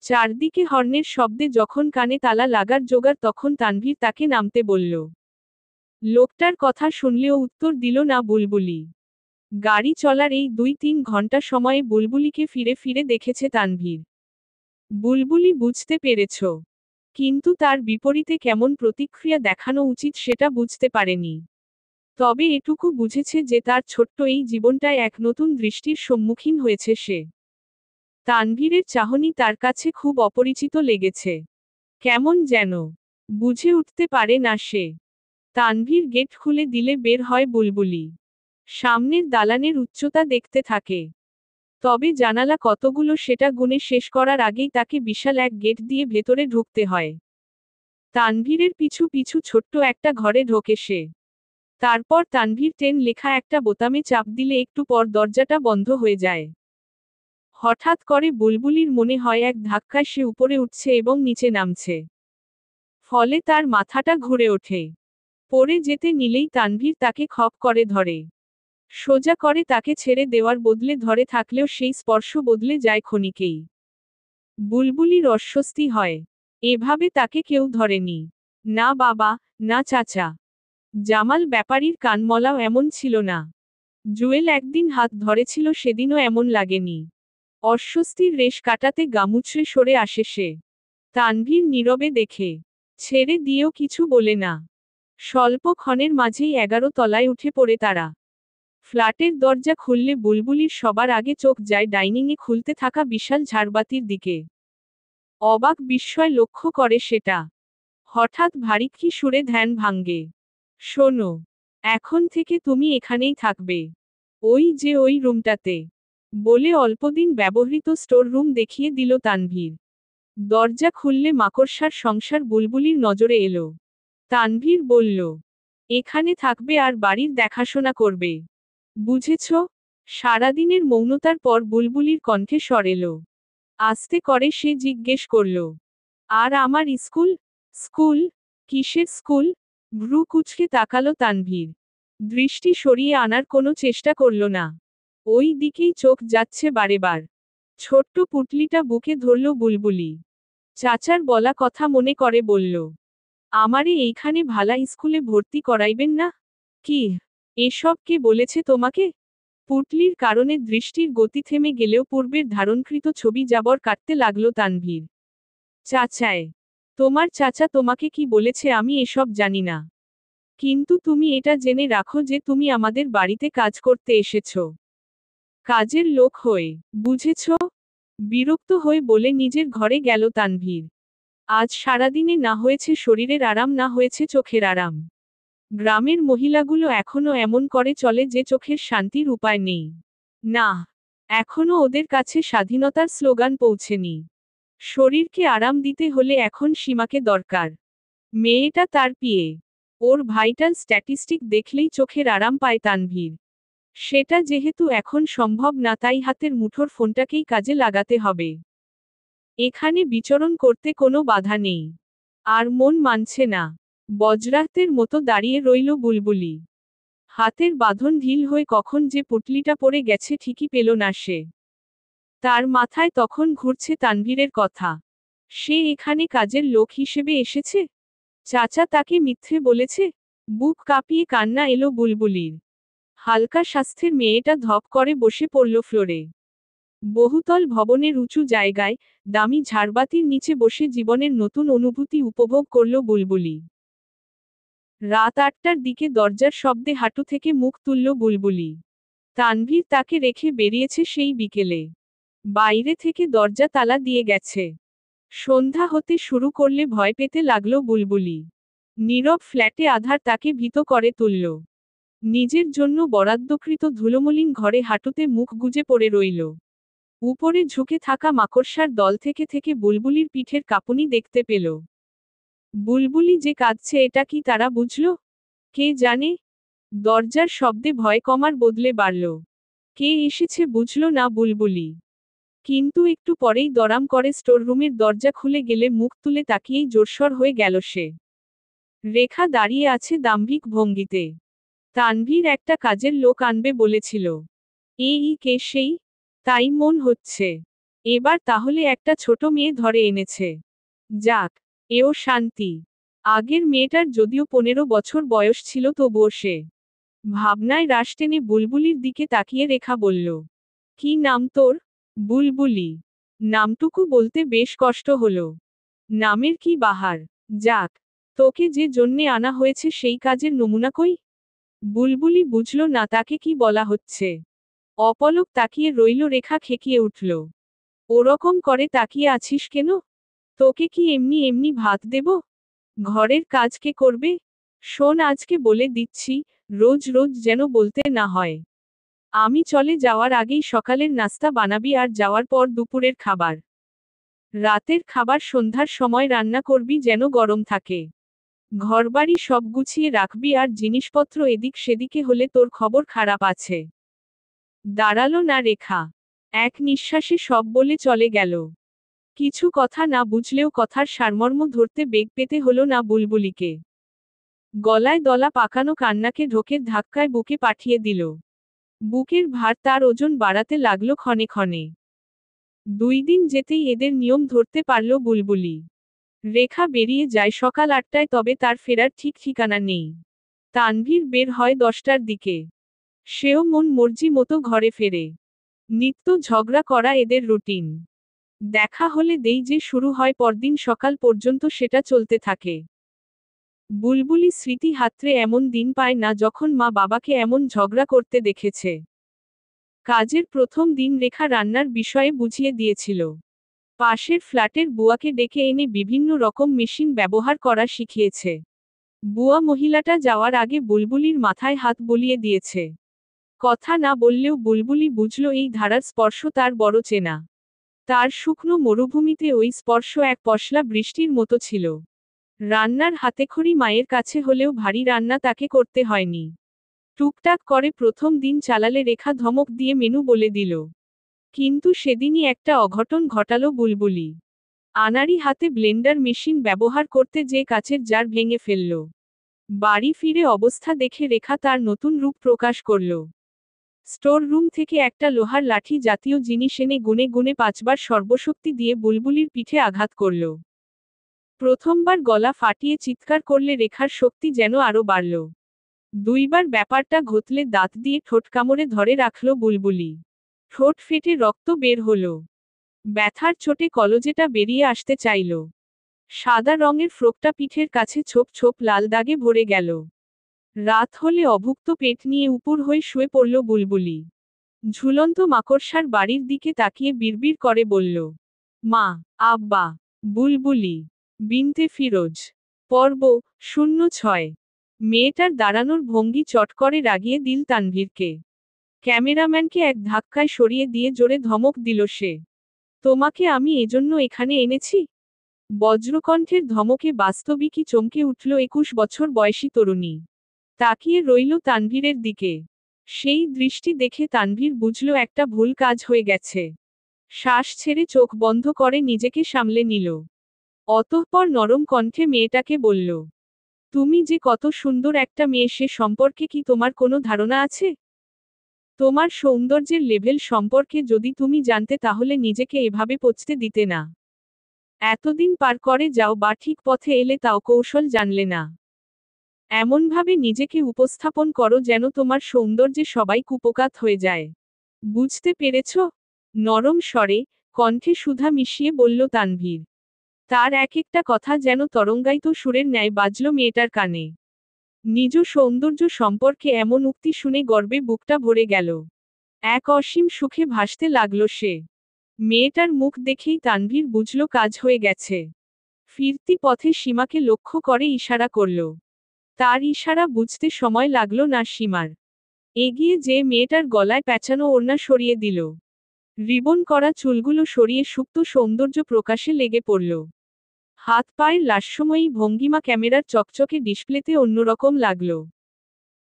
চারদিকে হর্নের শব্দে যখন কানে তালা লাগার জোগাড় তখন তানভীর তাকে নামতে বলল। লোকটার কথা শুনলেও উত্তর দিল না বুলবুলি। গাড়ি চলার এই 2-3 ঘন্টা সময়ে বুলবুলিকে ফিরে ফিরে দেখেছে তানভীর। বুলবুলি বুঝতে পেরেছ। কিন্তু তার বিপরীতে কেমন প্রতিক্রিয়া দেখানো উচিত সেটা বুঝতে পারেনি। তবে এটুকু বুঝেছে যে তার ছোট্ট এই জীবনটায় এক নতুন দৃষ্টির সম্মুখীন হয়েছে সে। তানভীরের চাহনি তার কাছে খুব অপরিচিত লেগেছে। কেমন যেন বুঝে উঠতে পারে না সে। তানভীর গেট খুলে দিলে বের হয় বুলবুলি। সামনের দালানের উচ্চতা দেখতে থাকে। তবে জানালা কতগুলো সেটা গুনে শেষ করার আগেই তাকে বিশাল এক গেট দিয়ে ভেতরে ঢুকতে হয়। তানভীরের পিছু পিছু ছোট্ট একটা ঘরে ঢোকে সে। তারপর তানভীর 10 লেখা একটা বোতামে চাপ দিলে একটু পর দরজাটা বন্ধ হয়ে যায়। হঠাৎ করে বুলবুলির মনে হয় এক ধাক্কায় সে উপরে উঠছে এবং নিচে নামছে। ফলে তার মাথাটা ঘুরে ওঠে। পড়ে যেতে নিলেই তানভীর তাকে খপ করে ধরে। সোজা করে তাকে ছেড়ে দেওয়ার বদলে ধরে থাকলেও সেই স্পর্শ বদলে যায় ক্ষণিকেই। বুলবুলির অস্বস্তি হয়। এভাবে তাকে কেউ ধরেনি। না বাবা, না চাচা। জামাল ব্যাপারীর কানমলাও এমন ছিল না। জুয়েল একদিন হাত ধরেছিল, সেদিনও এমন লাগেনি। অস্বস্তির রেশ কাটাতে গামুছড়ে সরে আসে সে। তানভীর নীরবে দেখে। ছেড়ে দিয়েও কিছু বলে না। স্বল্প ক্ষণের মাঝেই 11 তলায় উঠে পড়ে তারা। ফ্ল্যাটের দরজা খুললে বুলবুলির সবার আগে চোখ যায় ডাইনিংয়ে খুলতে থাকা বিশাল ঝাড়বাতির দিকে। অবাক বিস্ময় লক্ষ্য করে সেটা। হঠাৎ ভারী সুরে ধ্যান ভাঙ্গে। শোনো, এখন থেকে তুমি এখানেই থাকবে। ওই যে ওই রুমটাতে। বলে অল্পদিন ব্যবহৃত স্টোর রুম দেখিয়ে দিল তানভীর। দরজা খুললে মাকড়সার সংসার বুলবুলির নজরে এলো। তানভীর বলল, এখানে থাকবে আর বাড়ির দেখাশোনা করবে। বুঝেছ? সারাদিনের মৌনতার পর বুলবুলির কণ্ঠে স্বর এলো। আস্তে করে সে জিজ্ঞেস করল, আর আমার স্কুল? স্কুল? কিসের স্কুল? ভ্রু কুঁচকে তাকালো তানভীর। দৃষ্টি সরিয়ে আনার কোনো চেষ্টা করল না। ওই দিকেই চোখ যাচ্ছে বারেবার। ছোট্ট পুটলিটা বুকে ধরল বুলবুলি। চাচার বলা কথা মনে করে বলল, আমারে এইখানে ভালা স্কুলে ভর্তি করাইবেন না? কি এসব কে বলেছে তোমাকে? পুটলির কারণে দৃষ্টির গতি থেমে গেলেও পূর্বের ধারণকৃত ছবি যাবর কাটতে লাগলো তানভীর। চাচায়, তোমার চাচা তোমাকে কি বলেছে আমি এসব জানি না। কিন্তু তুমি এটা জেনে রাখো যে তুমি আমাদের বাড়িতে কাজ করতে এসেছ। কাজের লোক হয়ে, বুঝেছ? বিরক্ত হয়ে বলে নিজের ঘরে গেল তানভীর। আজ সারাদিনে না হয়েছে শরীরের আরাম, না হয়েছে চোখের আরাম। গ্রামের মহিলাগুলো এখনো এমন করে চলে যে চোখের শান্তির উপায় নেই। না, এখনো ওদের কাছে স্বাধীনতার স্লোগান পৌঁছেনি। শরীরকে আরাম দিতে হলে এখন সীমাকে দরকার। মেয়েটা তার পিয়ে। ওর ভাইটাল স্ট্যাটিস্টিক দেখলেই চোখের আরাম পায় তানভীর। সেটা যেহেতু এখন সম্ভব না, তাই হাতের মুঠোর ফোনটাকেই কাজে লাগাতে হবে। এখানে বিচরণ করতে কোনো বাধা নেই। আর মন মানছে না। বজ্রাহতের মতো দাঁড়িয়ে রইল বুলবুলি। হাতের বাঁধন ঢিল হয়ে কখন যে পুটলিটা পড়ে গেছে ঠিকই পেল না সে। তার মাথায় তখন ঘুরছে তানভীরের কথা। সে এখানে কাজের লোক হিসেবে এসেছে? চাচা তাকে মিথ্যে বলেছে? বুক কাঁপিয়ে কান্না এলো বুলবুলির। হালকা স্বাস্থ্যের মেয়েটা ধপ করে বসে পড়ল ফ্লোরে। বহুতল ভবনের উঁচু জায়গায়, দামি ঝাড়বাতির নিচে বসে জীবনের নতুন অনুভূতি উপভোগ করল বুলবুলি। রাত ৮টার দিকে দরজার শব্দে হাঁটু থেকে মুখ তুলল বুলবুলি। তানভীর তাকে রেখে বেরিয়েছে সেই বিকেলে। বাইরে থেকে দরজা তালা দিয়ে গেছে। সন্ধ্যা হতে শুরু করলে ভয় পেতে লাগলো বুলবুলি। নীরব ফ্ল্যাটে আধার তাকে ভীত করে তুলল। নিজের জন্য বরাদ্দকৃত ধুলোমলিন ঘরে হাঁটুতে মুখ গুজে পড়ে রইল। উপরে ঝুঁকে থাকা মাকড়সার দল থেকে থেকে বুলবুলির পিঠের কাঁপুনি দেখতে পেল। বুলবুলি যে কাঁদছে এটা কি তারা বুঝল? কে জানে? দরজার শব্দে ভয় কমার বদলে বাড়ল। কে এসেছে বুঝল না বুলবুলি। কিন্তু একটু পরেই দরাম করে স্টোররুমের দরজা খুলে গেলে মুখ তুলে তাকিয়েই জোরসর হয়ে গেল সে। রেখা দাঁড়িয়ে আছে দাম্ভিক ভঙ্গিতে। তানভীর একটা কাজের লোক আনবে বলেছিল। এই কে সেই? তাই মন হচ্ছে। এবার তাহলে একটা ছোট মেয়ে ধরে এনেছে। যাক, এও শান্তি। আগের মেয়েটার যদিও ১৫ বছর বয়স ছিল, তবুও সে। ভাবনায় রাশ টেনে বুলবুলির দিকে তাকিয়ে রেখা বলল, কি নাম তোর? বুলবুলি। নামটুকু বলতে বেশ কষ্ট হলো। নামের কি বাহার। যাক, তোকে যে জন্যে আনা হয়েছে সেই কাজের নমুনা কই? বুলবুলি বুঝল না তাকে কি বলা হচ্ছে। অপলক তাকিয়ে রইল। রেখা খেকিয়ে উঠল। ওরকম করে তাকিয়ে আছিস কেন? তোকে কি এমনি এমনি ভাত দেব? ঘরের কাজ কে করবে? শোন, আজকে বলে দিচ্ছি, রোজ রোজ যেন বলতে না হয়। আমি চলে যাওয়ার আগেই সকালের নাস্তা বানাবি আর যাওয়ার পর দুপুরের খাবার। রাতের খাবার সন্ধ্যার সময় রান্না করবি যেন গরম থাকে। ঘরবাড়ি সব গুছিয়ে রাখবি আর জিনিসপত্র এদিক সেদিকে হলে তোর খবর খারাপ আছে। দাঁড়ালো না রেখা। এক নিঃশ্বাসে সব বলে চলে গেল। কিছু কথা না বুঝলেও কথার সারমর্ম ধরতে বেগ পেতে হলো না বুলবুলিকে। গলায় দলা পাকানো কান্নাকে ঢোকের ধাক্কায় বুকে পাঠিয়ে দিল। বুকের ভার তার ওজন বাড়াতে লাগলো ক্ষণে ক্ষণে। ২ দিন যেতেই এদের নিয়ম ধরতে পারল বুলবুলি। রেখা বেরিয়ে যায় সকাল ৮টায়, তবে তার ফেরার ঠিক ঠিকানা নেই। তানভীর বের হয় ১০টার দিকে। সেও মন মর্জি মতো ঘরে ফেরে। নিত্য ঝগড়া করা এদের রুটিন। দেখা হলে দেই যে শুরু হয় পরদিন সকাল পর্যন্ত সেটা চলতে থাকে। বুলবুলি স্মৃতি হাতড়ে এমন দিন পায় না যখন মা বাবাকে এমন ঝগড়া করতে দেখেছে। কাজের প্রথম দিন রেখা রান্নার বিষয়ে বুঝিয়ে দিয়েছিল। পাশের ফ্ল্যাটের বুয়াকে ডেকে এনে বিভিন্ন রকম মেশিন ব্যবহার করা শিখিয়েছে। বুয়া মহিলাটা যাওয়ার আগে বুলবুলির মাথায় হাত বুলিয়ে দিয়েছে। কথা না বললেও বুলবুলি বুঝল এই ধারার স্পর্শ তার বড় চেনা। তার শুকনো মরুভূমিতে ওই স্পর্শ এক পশলা বৃষ্টির মতো ছিল। রান্নার হাতেখড়ি মায়ের কাছে হলেও ভারী রান্না তাকে করতে হয়নি। টুকটাক করে প্রথম দিন চালালে রেখা ধমক দিয়ে মেনু বলে দিল। কিন্তু সেদিনই একটা অঘটন ঘটালো বুলবুলি। আনাড়ি হাতে ব্লেন্ডার মেশিন ব্যবহার করতে যে কাচের জার ভেঙে ফেলল। বাড়ি ফিরে অবস্থা দেখে রেখা তার নতুন রূপ প্রকাশ করল। স্টোর রুম থেকে একটা লোহার লাঠি জাতীয় জিনিস এনে গুনে গুনে 5বার সর্বশক্তি দিয়ে বুলবুলির পিঠে আঘাত করল। প্রথমবার গলা ফাটিয়ে চিৎকার করলে রেখার শক্তি যেন আরো বাড়ল। 2বার ব্যাপারটা ঘটলে দাঁত দিয়ে ঠোঁট কামড়ে ধরে রাখল বুলবুলি। ঠোঁট ফেটে রক্ত বের হলো। ব্যথার চোটে কলজেটা বেরিয়ে আসতে চাইল। সাদা রঙের ফ্রকটা পিঠের কাছে ছোপ ছোপ লাল দাগে ভরে গেল। রাত হলে অভুক্ত পেট নিয়ে উপুর হয়ে শুয়ে পড়ল বুলবুলি। ঝুলন্ত মাকড়সার বাড়ির দিকে তাকিয়ে বিড়বিড় করে বলল, মা, আব্বা। বুলবুলি বিনতে ফিরোজ। পর্ব 06। মেয়েটার দাঁড়ানোর ভঙ্গি চট করে রাগিয়ে দিল তানভীরকে। ক্যামেরাম্যানকে এক ধাক্কায় সরিয়ে দিয়ে জোরে ধমক দিল সে। তোমাকে আমি এজন্য এখানে এনেছি? বজ্রকণ্ঠের ধমকে বাস্তবিকই চমকে উঠল 21 বছর বয়সী তরুণী। তাকিয়ে রইল তানভীরের দিকে। সেই দৃষ্টি দেখে তানভীর বুঝল একটা ভুল কাজ হয়ে গেছে। শ্বাস ছেড়ে চোখ বন্ধ করে নিজেকে সামলে নিল। অতঃপর নরম কণ্ঠে মেয়েটাকে বলল, তুমি যে কত সুন্দর একটা মেয়ে সে সম্পর্কে কি তোমার কোনো ধারণা আছে? তোমার সৌন্দর্যের লেভেল সম্পর্কে যদি তুমি জানতে তাহলে নিজেকে এভাবে পচতে দিতে না। এতদিন পার করে যাও বা ঠিক পথে এলে তাও কৌশল জানলে না। এমনভাবে নিজেকে উপস্থাপন করো যেন তোমার সৌন্দর্যে সবাই কুপোকাত হয়ে যায়। বুঝতে পেরেছ? নরম স্বরে, কণ্ঠে সুধা মিশিয়ে বলল তানভীর। তার এক একটা কথা যেন তরঙ্গায়িত সুরের ন্যায় বাজল মেয়েটার কানে। নিজ সৌন্দর্য সম্পর্কে এমন উক্তি শুনে গর্বে বুকটা ভরে গেল। এক অসীম সুখে ভাসতে লাগল সে। মেয়েটার মুখ দেখেই তানভীর বুঝল কাজ হয়ে গেছে। ফিরতি পথে সীমাকে লক্ষ্য করে ইশারা করল। তার ইশারা বুঝতে সময় লাগল না সীমার। এগিয়ে যে মেয়েটার গলায় প্যাঁচানো ওড়না সরিয়ে দিল। রিবন করা চুলগুলো সরিয়ে সুপ্ত সৌন্দর্য প্রকাশে লেগে পড়ল। হাত পায়ের লাস্যময়ী ভঙ্গিমা ক্যামেরার চকচকে ডিসপ্লেতে অন্যরকম লাগল।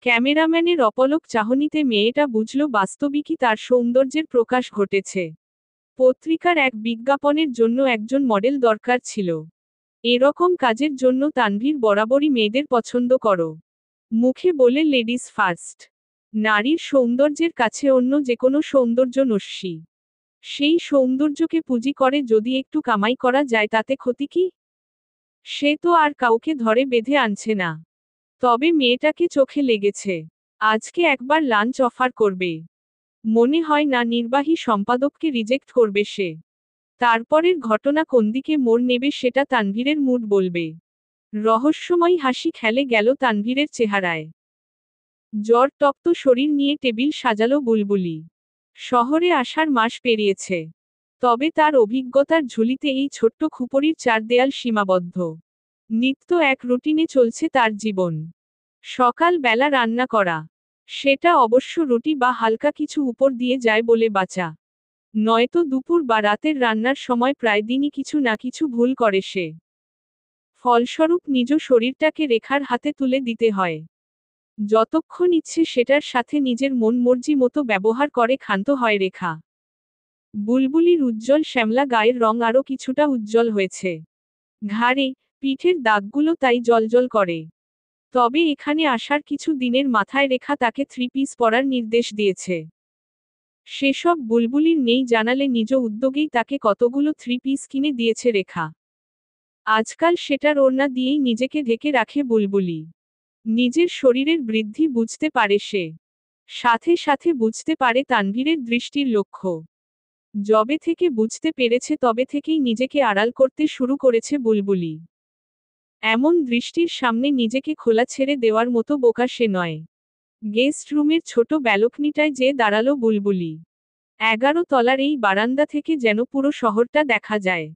ক্যামেরাম্যানের অপলক চাহনিতে মেয়েটা বুঝল বাস্তবিকই তার সৌন্দর্যের প্রকাশ ঘটেছে। পত্রিকার এক বিজ্ঞাপনের জন্য একজন মডেল দরকার ছিল। এরকম কাজের জন্য তানভীর বরাবরই মেয়েদের পছন্দ করো। মুখে বলে লেডিস ফার্স্ট। নারীর সৌন্দর্যের কাছে অন্য যেকোনো সৌন্দর্য নস্যি। সেই সৌন্দর্যকে পুঁজি করে যদি একটু কামাই করা যায় তাতে ক্ষতি কি? সে তো আর কাউকে ধরে বেঁধে আনছে না। তবে মেয়েটাকে চোখে লেগেছে। আজকে একবার লাঞ্চ অফার করবে। মনে হয় না নির্বাহী সম্পাদককে রিজেক্ট করবে সে। তারপরের ঘটনা কোন দিকে মোড় নেবে সেটা তানভীরের মুড বলবে। রহস্যময় হাসি খেলে গেল তানভীরের চেহারায়। জ্বর তপ্ত শরীর নিয়ে টেবিল সাজালো বুলবুলি। শহরে আসার মাস পেরিয়েছে। তবে তার অভিজ্ঞতার ঝুলিতে এই ছোট্ট খুপরির 4 দেয়াল সীমাবদ্ধ। নিত্য এক রুটিনে চলছে তার জীবন। সকাল বেলা রান্না করা। সেটা অবশ্য রুটি বা হালকা কিছু উপর দিয়ে যায় বলে বাঁচা। নয়তো দুপুর বা রাতের রান্নার সময় প্রায় দিনই কিছু না কিছু ভুল করে সে। ফলস্বরূপ নিজ শরীরটাকে রেখার হাতে তুলে দিতে হয়। যতক্ষণ ইচ্ছে সেটার সাথে নিজের মন মর্জি মতো ব্যবহার করে ক্ষান্ত হয় রেখা। বুলবুলির উজ্জ্বল শ্যামলা গায়ের রং আরও কিছুটা উজ্জ্বল হয়েছে। ঘাড়ে, পিঠের দাগগুলো তাই জ্বলজ্বল করে। তবে এখানে আসার কিছু দিনের মাথায় রেখা তাকে 3 পিস পরার নির্দেশ দিয়েছে। সেসব বুলবুলির নেই জানালে নিজ উদ্যোগেই তাকে কতগুলো 3 পিস কিনে দিয়েছে রেখা। আজকাল সেটার ওড়না দিয়েই নিজেকে ঢেকে রাখে বুলবুলি। নিজের শরীরের বৃদ্ধি বুঝতে পারে সে। সাথে সাথে বুঝতে পারে তানভীরের দৃষ্টির লক্ষ্য। যবে থেকে বুঝতে পেরেছে তবে থেকেই নিজেকে আড়াল করতে শুরু করেছে বুলবুলি। এমন দৃষ্টির সামনে নিজেকে খোলা ছেড়ে দেওয়ার মতো বোকা সে নয়। গেস্ট রুমের ছোট ব্যালকনিটায় যে দাঁড়ালো বুলবুলি। 11 তলার এই বারান্দা থেকে যেন পুরো শহরটা দেখা যায়।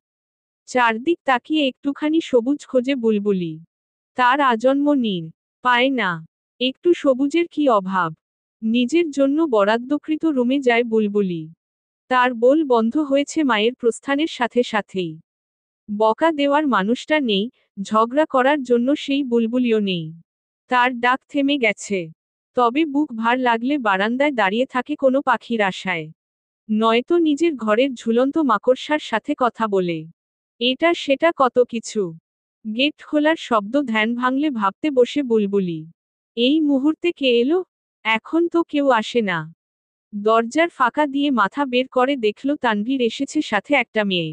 চারদিক তাকিয়ে একটুখানি সবুজ খোঁজে বুলবুলি। তার আজন্ম নীড় পায় না। একটু সবুজের কি অভাব। নিজের জন্য বরাদ্দকৃত রুমে যায় বুলবুলি। তার বোল বন্ধ হয়েছে মায়ের প্রস্থানের সাথে সাথেই। বকা দেওয়ার মানুষটা নেই, ঝগড়া করার জন্য সেই বুলবুলিও নেই। তার ডাক থেমে গেছে। তবে বুক ভার লাগলে বারান্দায় দাঁড়িয়ে থাকে কোনো পাখির আশায়। নয়তো নিজের ঘরের ঝুলন্ত মাকড়সার সাথে কথা বলে। এটা সেটা কত কিছু। গেট খোলার শব্দ ধ্যান ভাঙলে ভাবতে বসে বুলবুলি। এই মুহূর্তে কে এলো? এখন তো কেউ আসে না। দরজার ফাঁকা দিয়ে মাথা বের করে দেখল তানভীর এসেছে, সাথে একটা মেয়ে।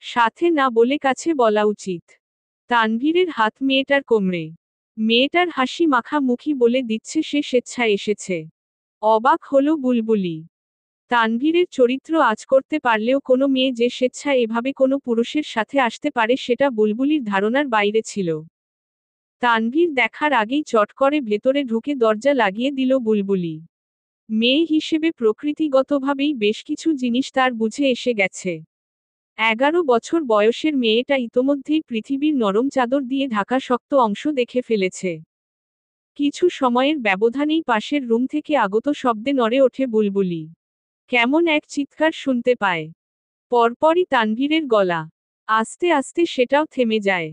সাথে না বলে কাছে বলা উচিত। তানভীরের হাত মেয়েটার কোমরে। মেয়েটার হাসি মাখা মুখী বলে দিচ্ছে সে স্বেচ্ছায় এসেছে। অবাক হলো বুলবুলি। তানভীরের চরিত্র আঁচ করতে পারলেও কোনো মেয়ে যে স্বেচ্ছায় এভাবে কোনো পুরুষের সাথে আসতে পারে সেটা বুলবুলির ধারণার বাইরে ছিল। তানভীর দেখার আগেই চট করে ভেতরে ঢুকে দরজা লাগিয়ে দিল বুলবুলি। মেয়ে হিসেবে প্রকৃতিগতভাবেই বেশ কিছু জিনিস তার বুঝে এসে গেছে। 11 বছর বয়সের মেয়েটা ইতোমধ্যেই পৃথিবীর নরম চাদর দিয়ে ঢাকা শক্ত অংশ দেখে ফেলেছে। কিছু সময়ের ব্যবধানেই পাশের রুম থেকে আগত শব্দে নড়ে ওঠে বুলবুলি। কেমন এক চিৎকার শুনতে পায়। পরপরই তানভীরের গলা। আস্তে আস্তে সেটাও থেমে যায়।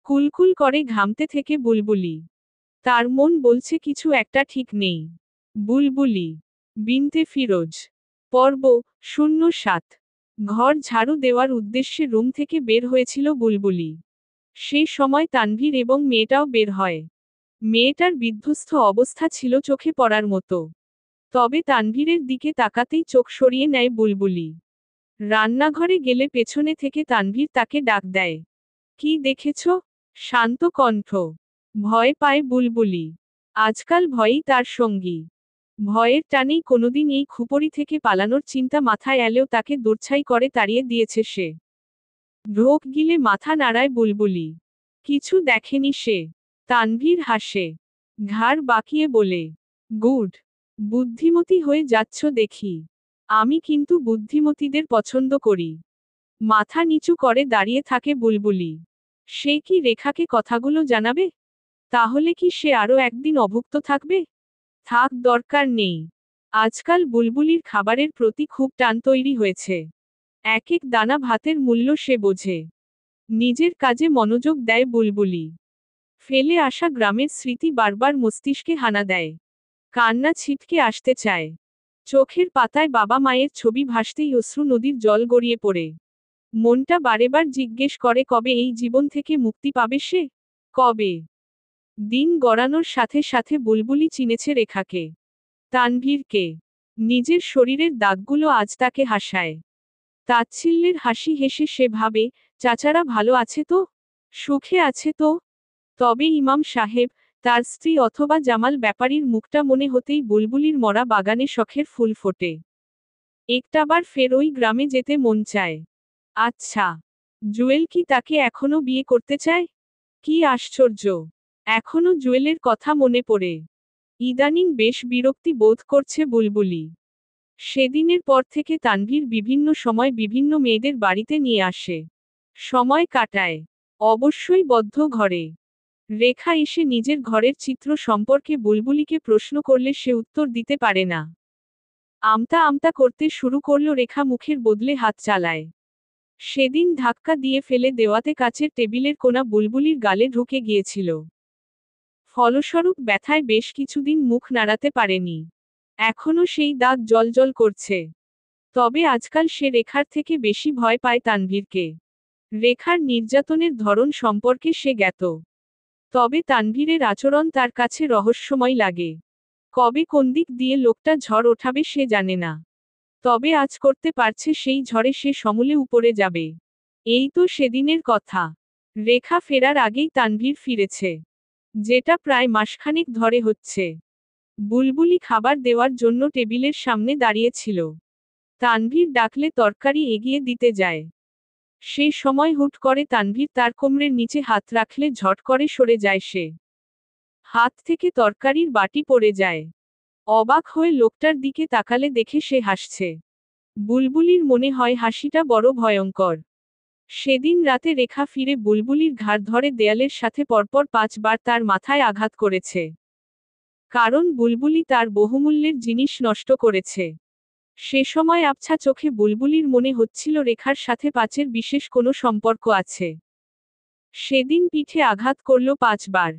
কুলকুল করে ঘামতে থেকে বুলবুলি। তার মন বলছে কিছু একটা ঠিক নেই। বুলবুলি বিনতে ফিরোজ। পর্ব 07। ঘর ঝাড়ু দেওয়ার উদ্দেশ্যে রুম থেকে বের হয়েছিল বুলবুলি। সেই সময় তানভীর এবং মেয়েটাও বের হয়। মেয়েটার বিধ্বস্ত অবস্থা ছিল চোখে পড়ার মতো। তবে তানভীরের দিকে তাকাতেই চোখ সরিয়ে নেয় বুলবুলি। রান্নাঘরে গেলে পেছনে থেকে তানভীর তাকে ডাক দেয়। কি দেখেছ? শান্ত কণ্ঠ। ভয় পায় বুলবুলি। আজকাল ভয়ই তার সঙ্গী। ভয়ের টানেই কোনোদিন এই খুপড়ি থেকে পালানোর চিন্তা মাথায় এলেও তাকে দূরছাই করে তাড়িয়ে দিয়েছে সে। ঢোক গিলে মাথা নাড়ায় বুলবুলি। কিছু দেখেনি সে। তানভীর হাসে। ঘাড় বাঁকিয়ে বলে, গুড। বুদ্ধিমতী হয়ে যাচ্ছ দেখি। আমি কিন্তু বুদ্ধিমতীদের পছন্দ করি। মাথা নিচু করে দাঁড়িয়ে থাকে বুলবুলি। সে কি রেখাকে কথাগুলো জানাবে? তাহলে কি সে আরও একদিন অভুক্ত থাকবে? থাক, দরকার নেই। আজকাল বুলবুলির খাবারের প্রতি খুব টান তৈরি হয়েছে। এক এক দানা ভাতের মূল্য সে বোঝে। নিজের কাজে মনোযোগ দেয় বুলবুলি। ফেলে আসা গ্রামের স্মৃতি বারবার মস্তিষ্কে হানা দেয়। কান্না ছিটকে আসতে চায়। চোখের পাতায় বাবা মায়ের ছবি ভাসতেই অশ্রু নদীর জল গড়িয়ে পড়ে। মনটা বারেবার জিজ্ঞেস করে কবে এই জীবন থেকে মুক্তি পাবে সে? কবে? দিন গড়ানোর সাথে সাথে বুলবুলি চিনেছে রেখাকে, তানভীরকে। নিজের শরীরের দাগগুলো আজ তাকে হাসায়। তাচ্ছিল্যের হাসি হেসে সে ভাবে, চাচারা ভালো আছে তো? সুখে আছে তো? তবে ইমাম সাহেব, তার স্ত্রী অথবা জামাল ব্যাপারীর মুখটা মনে হতেই বুলবুলির মরা বাগানে শখের ফুল ফোটে। একটাবার ফের ওই গ্রামে যেতে মন চায়। আচ্ছা, জুয়েল কি তাকে এখনো বিয়ে করতে চায়? কি আশ্চর্য! এখনো জুয়েলের কথা মনে পড়ে। ইদানিং বেশ বিরক্তি বোধ করছে বুলবুলি। সেদিনের পর থেকে তানভীর বিভিন্ন সময় বিভিন্ন মেয়েদের বাড়িতে নিয়ে আসে। সময় কাটায়। অবশ্যই বদ্ধ ঘরে। রেখা এসে নিজের ঘরের চিত্র সম্পর্কে বুলবুলিকে প্রশ্ন করলে সে উত্তর দিতে পারে না। আমতা আমতা করতে শুরু করল রেখা, মুখের বদলে হাত চালায়। সেদিন ধাক্কা দিয়ে ফেলে দেওয়াতে কাচের টেবিলের কোণা বুলবুলির গালে ঢুকে গিয়েছিল। ফলস্বরূপ ব্যথায় বেশ কিছুদিন মুখ নাড়াতে পারেনি। এখনো সেই দাগ জ্বলজ্বল করছে। তবে আজকাল সে রেখার থেকে বেশি ভয় পায় তানভীরকে। রেখার নির্যাতনের ধরন সম্পর্কে সে জ্ঞাত। তবে তানভীরের আচরণ তার কাছে রহস্যময় লাগে। কবে কোন দিক দিয়ে লোকটা ঝড় ওঠাবে সে জানে না। তবে আজ করতে পারছে সেই ঝড়ে সে সমূলে উপরে যাবে। এই তো সেদিনের কথা। রেখা ফেরার আগেই তানভীর ফিরেছে। যেটা প্রায় মাসখানেক ধরে হচ্ছে। বুলবুলি খাবার দেওয়ার জন্য টেবিলের সামনে দাঁড়িয়েছিল। তানভীর ডাকলে তরকারি এগিয়ে দিতে যায়। সে সময় হুট করে তানভীর তার কোমরের নিচে হাত রাখলে ঝট করে সরে যায় সে। হাত থেকে তরকারির বাটি পড়ে যায়। অবাক হয়ে লোকটার দিকে তাকালে দেখে সে হাসছে। বুলবুলির মনে হয় হাসিটা বড় ভয়ঙ্কর। সেদিন রাতে রেখা ফিরে বুলবুলির ঘাড় ধরে দেয়ালের সাথে পরপর 5 বার তার মাথায় আঘাত করেছে। কারণ বুলবুলি তার বহুমূল্যের জিনিস নষ্ট করেছে। সে সময় আবছা চোখে বুলবুলির মনে হচ্ছিল রেখার সাথে পাঁচের বিশেষ কোনো সম্পর্ক আছে। সেদিন পিঠে আঘাত করল 5 বার।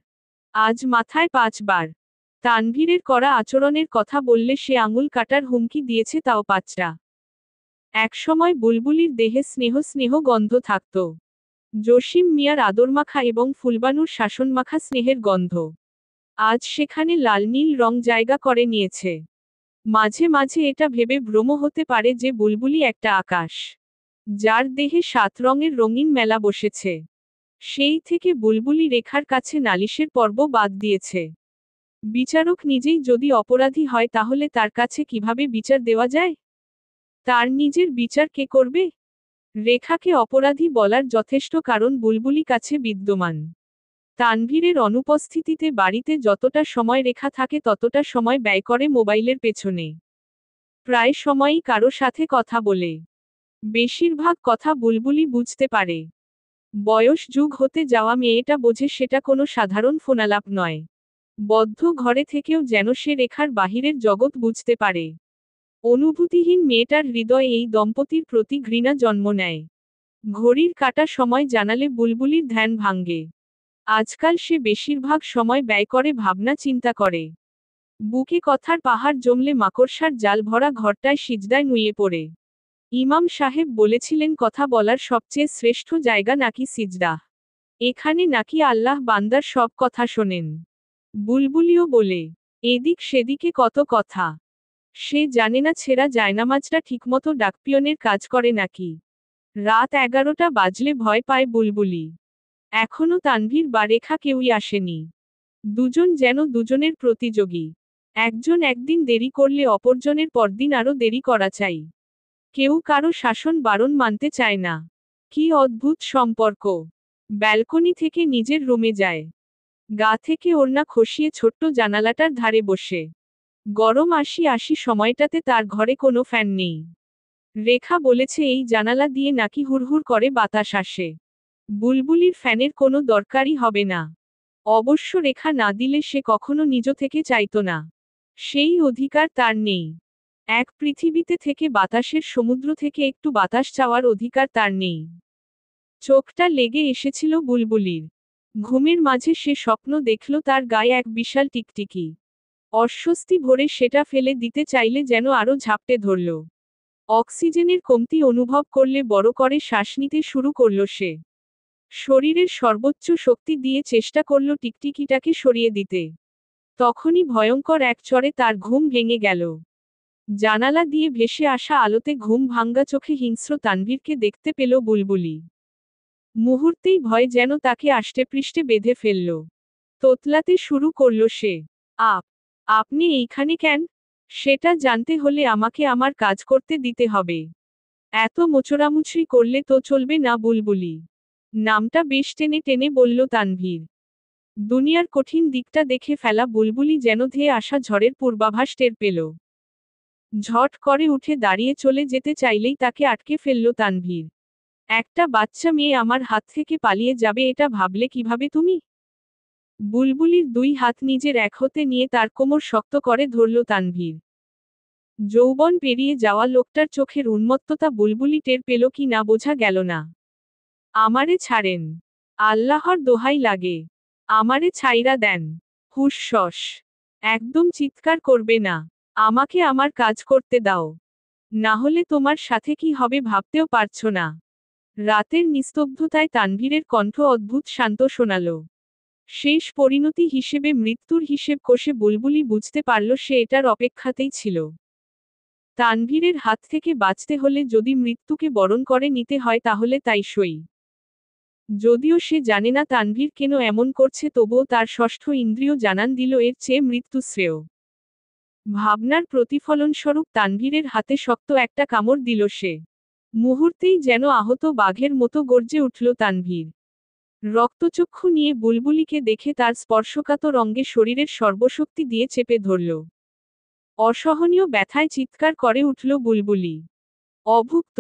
আজ মাথায় 5 বার। তানভীরের করা আচরণের কথা বললে সে আঙুল কাটার হুমকি দিয়েছে, তাও 5টা। একসময় বুলবুলির দেহে স্নেহ স্নেহ গন্ধ থাকত। জসিম মিয়ার আদরমাখা এবং ফুলবানুর শাসনমাখা স্নেহের গন্ধ আজ সেখানে লাল নীল রং জায়গা করে নিয়েছে। মাঝে মাঝে এটা ভেবে ভ্রম হতে পারে যে বুলবুলি একটা আকাশ, যার দেহে 7 রঙের রঙিন মেলা বসেছে। সেই থেকে বুলবুলি রেখার কাছে নালিশের পর্ব বাদ দিয়েছে। বিচারক নিজেই যদি অপরাধী হয় তাহলে তার কাছে কিভাবে বিচার দেওয়া যায়? তার নিজের বিচার কে করবে? রেখাকে অপরাধী বলার যথেষ্ট কারণ বুলবুলি কাছে বিদ্যমান। তানভীরের অনুপস্থিতিতে বাড়িতে যতটা সময় রেখা থাকে ততটা সময় ব্যয় করে মোবাইলের পেছনে। প্রায় সময়ই কারো সাথে কথা বলে। বেশিরভাগ কথা বুলবুলি বুঝতে পারে। বয়স যুগ হতে যাওয়া মেয়েটা বোঝে সেটা কোনো সাধারণ ফোনালাপ নয়। বদ্ধ ঘরে থেকেও যেন সে রেখার বাহিরের জগৎ বুঝতে পারে। অনুভূতিহীন মেয়েটার হৃদয়ে এই দম্পতির প্রতি ঘৃণা জন্ম নেয়। ঘড়ির কাটা সময় জানালে বুলবুলির ধ্যান ভাঙ্গে। আজকাল সে বেশিরভাগ সময় ব্যয় করে ভাবনা চিন্তা করে। বুকে কথার পাহাড় জমলে মাকড়সার জাল ভরা ঘরটায় সিজদায় নুয়ে পড়ে। ইমাম সাহেব বলেছিলেন কথা বলার সবচেয়ে শ্রেষ্ঠ জায়গা নাকি সিজদা। এখানে নাকি আল্লাহ বান্দার সব কথা শোনেন। বুলবুলিও বলে, এদিক সেদিকে কত কথা। সে জানে না ছেঁড়া জায়নামাজটা ঠিকমতো ডাকপিয়নের কাজ করে নাকি। রাত 11টা বাজলে ভয় পায় বুলবুলি। এখনো তানভীর বা রেখা কেউই আসেনি। দুজন যেন দুজনের প্রতিযোগী। একজন একদিন দেরি করলে অপরজনের পরদিন আরও দেরি করা চাই। কেউ কারো শাসন বারণ মানতে চায় না। কি অদ্ভুত সম্পর্ক। ব্যালকনি থেকে নিজের রুমে যায়। গা থেকে ওড়না খসিয়ে ছোট্ট জানালাটার ধারে বসে। গরম ৮০ সময়টাতে তার ঘরে কোনো ফ্যান নেই। রেখা বলেছে এই জানালা দিয়ে নাকি হুড়হুড় করে বাতাস আসে। বুলবুলির ফ্যানের কোনো দরকারই হবে না। অবশ্য রেখা না দিলে সে কখনো নিজ থেকে চাইতো না। সেই অধিকার তার নেই। এক পৃথিবীতে থেকে বাতাসের সমুদ্র থেকে একটু বাতাস চাওয়ার অধিকার তার নেই। চোখটা লেগে এসেছিল বুলবুলির। ঘুমের মাঝে সে স্বপ্ন দেখল তার গায়ে এক বিশাল টিকটিকি। অস্বস্তি ভরে সেটা ফেলে দিতে চাইলে যেন আরো ঝাপটে ধরল। অক্সিজেনের কমতি অনুভব করলে বড় করে শ্বাস নিতে শুরু করল সে। শরীরের সর্বোচ্চ শক্তি দিয়ে চেষ্টা করল টিকটিকিটাকে সরিয়ে দিতে। তখনই ভয়ঙ্কর এক চড়ে তার ঘুম ভেঙে গেল। জানালা দিয়ে ভেসে আসা আলোতে ঘুম ভাঙ্গা চোখে হিংস্র তানভীরকে দেখতে পেল বুলবুলি। মুহূর্তেই ভয় যেন তাকে আষ্টেপৃষ্ঠে বেঁধে ফেলল। তোতলাতে শুরু করল সে। আপনি এইখানে কেন? সেটা জানতে হলে আমাকে আমার কাজ করতে দিতে হবে। এত মোচড়ামুচড়ি করলে তো চলবে না বুলবুলি। নামটা বেশ টেনে টেনে বলল তানভীর। দুনিয়ার কঠিন দিকটা দেখে ফেলা বুলবুলি যেন ধেয়ে আসা ঝড়ের পূর্বাভাস টের পেল। ঝট করে উঠে দাঁড়িয়ে চলে যেতে চাইলেই তাকে আটকে ফেলল তানভীর। একটা বাচ্চা মেয়ে আমার হাত থেকে পালিয়ে যাবে এটা ভাবলে কিভাবে তুমি? বুলবুলির 2 হাত নিজের এক হাতে নিয়ে তার কোমর শক্ত করে ধরল তানভীর। যৌবন পেরিয়ে যাওয়া লোকটার চোখের উন্মত্ততা বুলবুলি টের পেল কি না বোঝা গেল না। আমারে ছাড়েন। আল্লাহর দোহাই লাগে। আমারে ছাইরা দেন। হুঁশস। একদম চিৎকার করবে না। আমাকে আমার কাজ করতে দাও। না হলে তোমার সাথে কি হবে ভাবতেও পারছো না। রাতের নিস্তব্ধতায় তানভীরের কণ্ঠ অদ্ভুত শান্ত শোনাল। শেষ পরিণতি হিসেবে মৃত্যুর হিসেব কষে বুলবুলি বুঝতে পারল সে এটার অপেক্ষাতেই ছিল। তানভীরের হাত থেকে বাঁচতে হলে যদি মৃত্যুকে বরণ করে নিতে হয় তাহলে তাই সই। যদিও সে জানে না তানভীর কেন এমন করছে তবুও তার ষষ্ঠ ইন্দ্রিয় জানান দিল এর চেয়ে মৃত্যু শ্রেয়। ভাবনার প্রতিফলনস্বরূপ তানভীরের হাতে শক্ত একটা কামড় দিল সে। মুহূর্তেই যেন আহত বাঘের মতো গর্জে উঠল তানভীর। রক্তচক্ষু নিয়ে বুলবুলিকে দেখে তার স্পর্শকাতর অঙ্গে শরীরের সর্বশক্তি দিয়ে চেপে ধরল। অসহনীয় ব্যথায় চিৎকার করে উঠল বুলবুলি। অভুক্ত,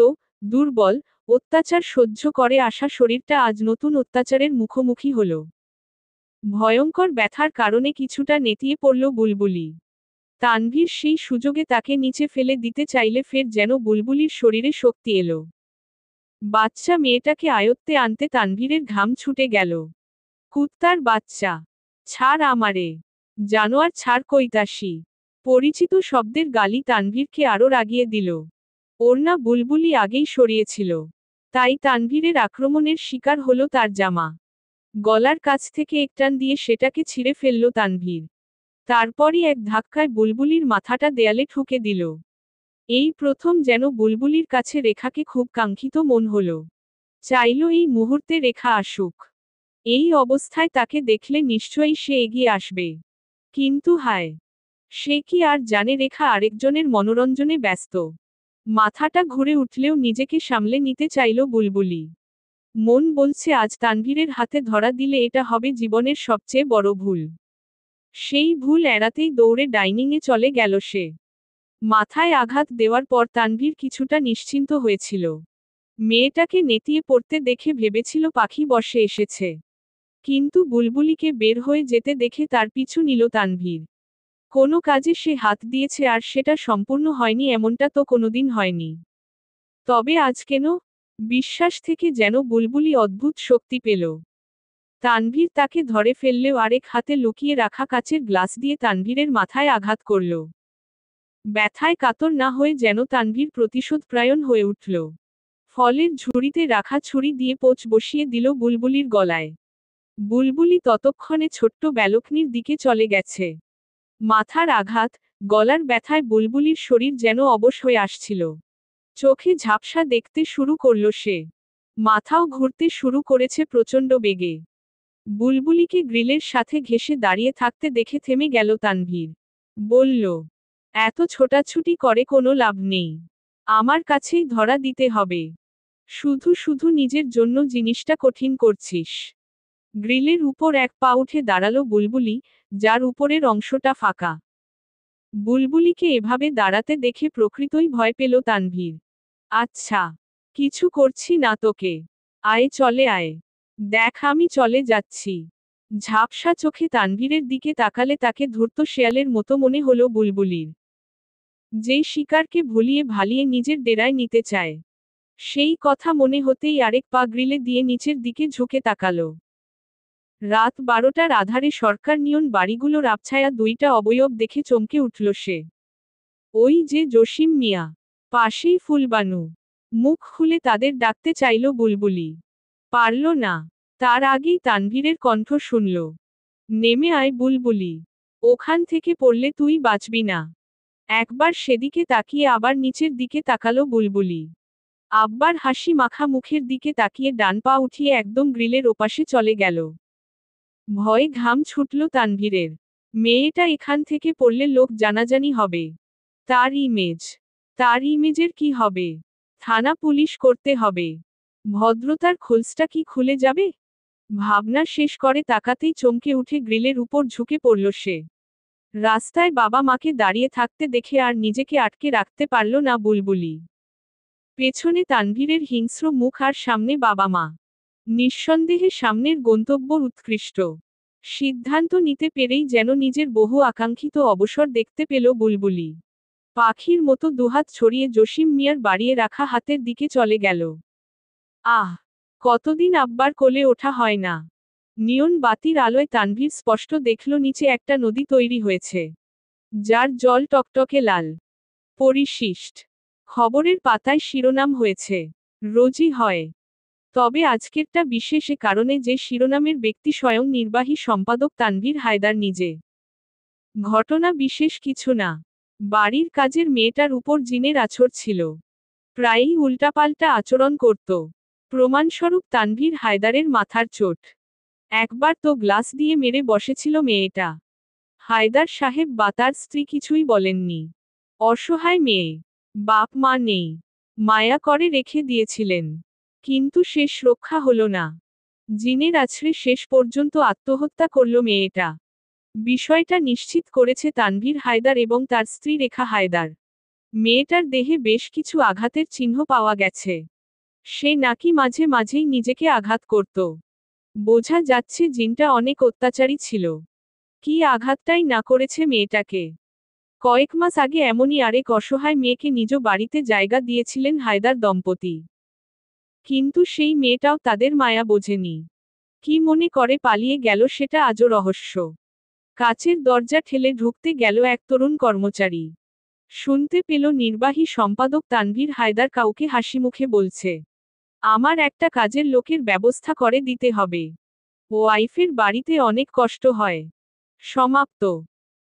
দুর্বল, অত্যাচার সহ্য করে আসা শরীরটা আজ নতুন অত্যাচারের মুখোমুখি হল। ভয়ঙ্কর ব্যথার কারণে কিছুটা নেতিয়ে পড়ল বুলবুলি। তানভীর সেই সুযোগে তাকে নিচে ফেলে দিতে চাইলে ফের যেন বুলবুলির শরীরে শক্তি এলো। বাচ্চা মেয়েটাকে আয়ত্তে আনতে তানভীরের ঘাম ছুটে গেল। কুত্তার বাচ্চা। ছাড় আমারে। জানোয়ার ছাড় কইতাসি। পরিচিত শব্দের গালি তানভীরকে আরও রাগিয়ে দিল। ওড়না বুলবুলি আগেই সরিয়েছিল। তাই তানভীরের আক্রমণের শিকার হলো তার জামা। গলার কাছ থেকে একটান দিয়ে সেটাকে ছিঁড়ে ফেলল তানভীর। তারপরই এক ধাক্কায় বুলবুলির মাথাটা দেয়ালে ঠুকে দিল। এই প্রথম যেন বুলবুলির কাছে রেখাকে খুব কাঙ্ক্ষিত মন হল। চাইল এই মুহূর্তে রেখা আসুক। এই অবস্থায় তাকে দেখলে নিশ্চয়ই সে এগিয়ে আসবে। কিন্তু হায়, সে কি আর জানে রেখা আরেকজনের মনোরঞ্জনে ব্যস্ত। মাথাটা ঘুরে উঠলেও নিজেকে সামলে নিতে চাইল বুলবুলি। মন বলছে আজ তানভীরের হাতে ধরা দিলে এটা হবে জীবনের সবচেয়ে বড় ভুল। সেই ভুল এড়াতেই দৌড়ে ডাইনিংয়ে চলে গেল সে। মাথায় আঘাত দেওয়ার পর তানভীর কিছুটা নিশ্চিন্ত হয়েছিল। মেয়েটাকে নেতিয়ে পড়তে দেখে ভেবেছিল পাখি বসে এসেছে। কিন্তু বুলবুলিকে বের হয়ে যেতে দেখে তার পিছু নিল তানভীর। কোনো কাজে সে হাত দিয়েছে আর সেটা সম্পূর্ণ হয়নি এমনটা তো কোনোদিন হয়নি। তবে আজ কেন? বিশ্বাস থেকে যেন বুলবুলি অদ্ভুত শক্তি পেল। তানভীর তাকে ধরে ফেললেও আরেক হাতে লুকিয়ে রাখা কাচের গ্লাস দিয়ে তানভীরের মাথায় আঘাত করল। ব্যথায় কাতর না হয়ে যেন তানভীর প্রতিশোধপরায়ণ হয়ে উঠল। ফলের ঝুড়িতে রাখা ছুরি দিয়ে পোঁচ বসিয়ে দিল বুলবুলির গলায়। বুলবুলি ততক্ষণে ছোট্ট ব্যালকনির দিকে চলে গেছে। মাথার আঘাত, গলার ব্যথায় বুলবুলির শরীর যেন অবশ হয়ে আসছিল। চোখে ঝাপসা দেখতে শুরু করল সে। মাথাও ঘুরতে শুরু করেছে প্রচণ্ড বেগে। বুলবুলিকে গ্রিলের সাথে ঘেঁষে দাঁড়িয়ে থাকতে দেখে থেমে গেল তানভীর। বলল, এত ছোটাছুটি করে কোনো লাভ নেই। আমার কাছেই ধরা দিতে হবে। শুধু শুধু নিজের জন্য জিনিসটা কঠিন করছিস। গ্রিলের উপর এক পা উঠে দাঁড়ালো বুলবুলি, যার উপরের অংশটা ফাঁকা। বুলবুলিকে এভাবে দাঁড়াতে দেখে প্রকৃতই ভয় পেল তানভীর। আচ্ছা, কিছু করছি না তোকে। আয় চলে আয়। দেখ আমি চলে যাচ্ছি। ঝাপসা চোখে তানভীরের দিকে তাকালে তাকে ধূর্ত শেয়ালের মতো মনে হলো বুলবুলির। যে শিকারকে ভুলিয়ে ভালিয়ে নিজের ডেরায় নিতে চায়। সেই কথা মনে হতেই আরেক পা গ্রিলে দিয়ে নিচের দিকে ঝুঁকে তাকালো। রাত 12টার আধারে সরকার নিয়ন বাড়িগুলোর আবছায়া দুইটা অবয়ব দেখে চমকে উঠল সে। ওই যে জসিম মিয়া, পাশেই ফুলবানু। মুখ খুলে তাদের ডাকতে চাইল বুলবুলি। পারল না। তার আগেই তানভীরের কণ্ঠ শুনল। নেমে আয় বুলবুলি। ওখান থেকে পড়লে তুই বাঁচবি না। একবার সেদিকে তাকিয়ে আবার নিচের দিকে তাকালো বুলবুলি। আব্বার হাসি মাখা মুখের দিকে তাকিয়ে ডান পা উঠিয়ে একদম গ্রিলের ওপাশে চলে গেল। ভয়ে ঘাম ছুটল তানভীরের। মেয়েটা এখান থেকে পড়লে লোক জানাজানি হবে। তার ইমেজের কি হবে? থানা পুলিশ করতে হবে। ভদ্রতার খোলসটা কি খুলে যাবে? ভাবনা শেষ করে তাকাতেই চমকে উঠে গ্রিলের উপর ঝুঁকে পড়ল সে। রাস্তায় বাবা মাকে দাঁড়িয়ে থাকতে দেখে আর নিজেকে আটকে রাখতে পারল না বুলবুলি। পেছনে তানভীরের হিংস্র মুখ আর সামনে বাবা মা। নিঃসন্দেহে সামনের গন্তব্য উৎকৃষ্ট। সিদ্ধান্ত নিতে পেরেই যেন নিজের বহু আকাঙ্ক্ষিত অবসর দেখতে পেল বুলবুলি। পাখির মতো দুহাত ছড়িয়ে জসিম মিয়ার বাড়িয়ে রাখা হাতের দিকে চলে গেল। আহ, কতদিন আব্বার কোলে ওঠা হয় না। নিয়ন বাতির আলোয় তানভীর স্পষ্ট দেখল নিচে একটা নদী তৈরি হয়েছে, যার জল টকটকে লাল। পরিশিষ্ট। খবরের পাতায় শিরোনাম হয়েছে, রোজই হয়। তবে আজকেরটা বিশেষ এ কারণে যে শিরোনামের ব্যক্তি স্বয়ং নির্বাহী সম্পাদক তানভীর হায়দার নিজে। ঘটনা বিশেষ কিছু না। বাড়ির কাজের মেয়েটার উপর জিনের আছর ছিল। প্রায়ই উল্টাপাল্টা আচরণ করত। প্রমাণস্বরূপ তানভীর হায়দারের মাথার চোট। একবার তো গ্লাস দিয়ে মেরে বসেছিল মেয়েটা। হায়দার সাহেব বা তার স্ত্রী কিছুই বলেননি। অসহায় মেয়ে, বাপ মা নেই, মায়া করে রেখে দিয়েছিলেন। কিন্তু শেষ রক্ষা হলো না। জিনের আছড়ে শেষ পর্যন্ত আত্মহত্যা করল মেয়েটা। বিষয়টা নিশ্চিত করেছে তানভীর হায়দার এবং তার স্ত্রী রেখা হায়দার। মেয়েটার দেহে বেশ কিছু আঘাতের চিহ্ন পাওয়া গেছে। সে নাকি মাঝে মাঝেই নিজেকে আঘাত করত। বোঝা যাচ্ছে জিনটা অনেক অত্যাচারী ছিল। কি আঘাতটাই না করেছে মেয়েটাকে। কয়েক মাস আগে এমনই আরেক অসহায় মেয়েকে নিজ বাড়িতে জায়গা দিয়েছিলেন হায়দার দম্পতি। কিন্তু সেই মেয়েটাও তাদের মায়া বোঝেনি। কি মনে করে পালিয়ে গেল সেটা আজও রহস্য। কাচের দরজা ঠেলে ঢুকতে গেল এক তরুণ কর্মচারী। শুনতে পেল নির্বাহী সম্পাদক তানভীর হায়দার কাউকে হাসিমুখে বলছে, আমার একটা কাজের লোকের ব্যবস্থা করে দিতে হবে। ওয়াইফের বাড়িতে অনেক কষ্ট হয়। সমাপ্ত।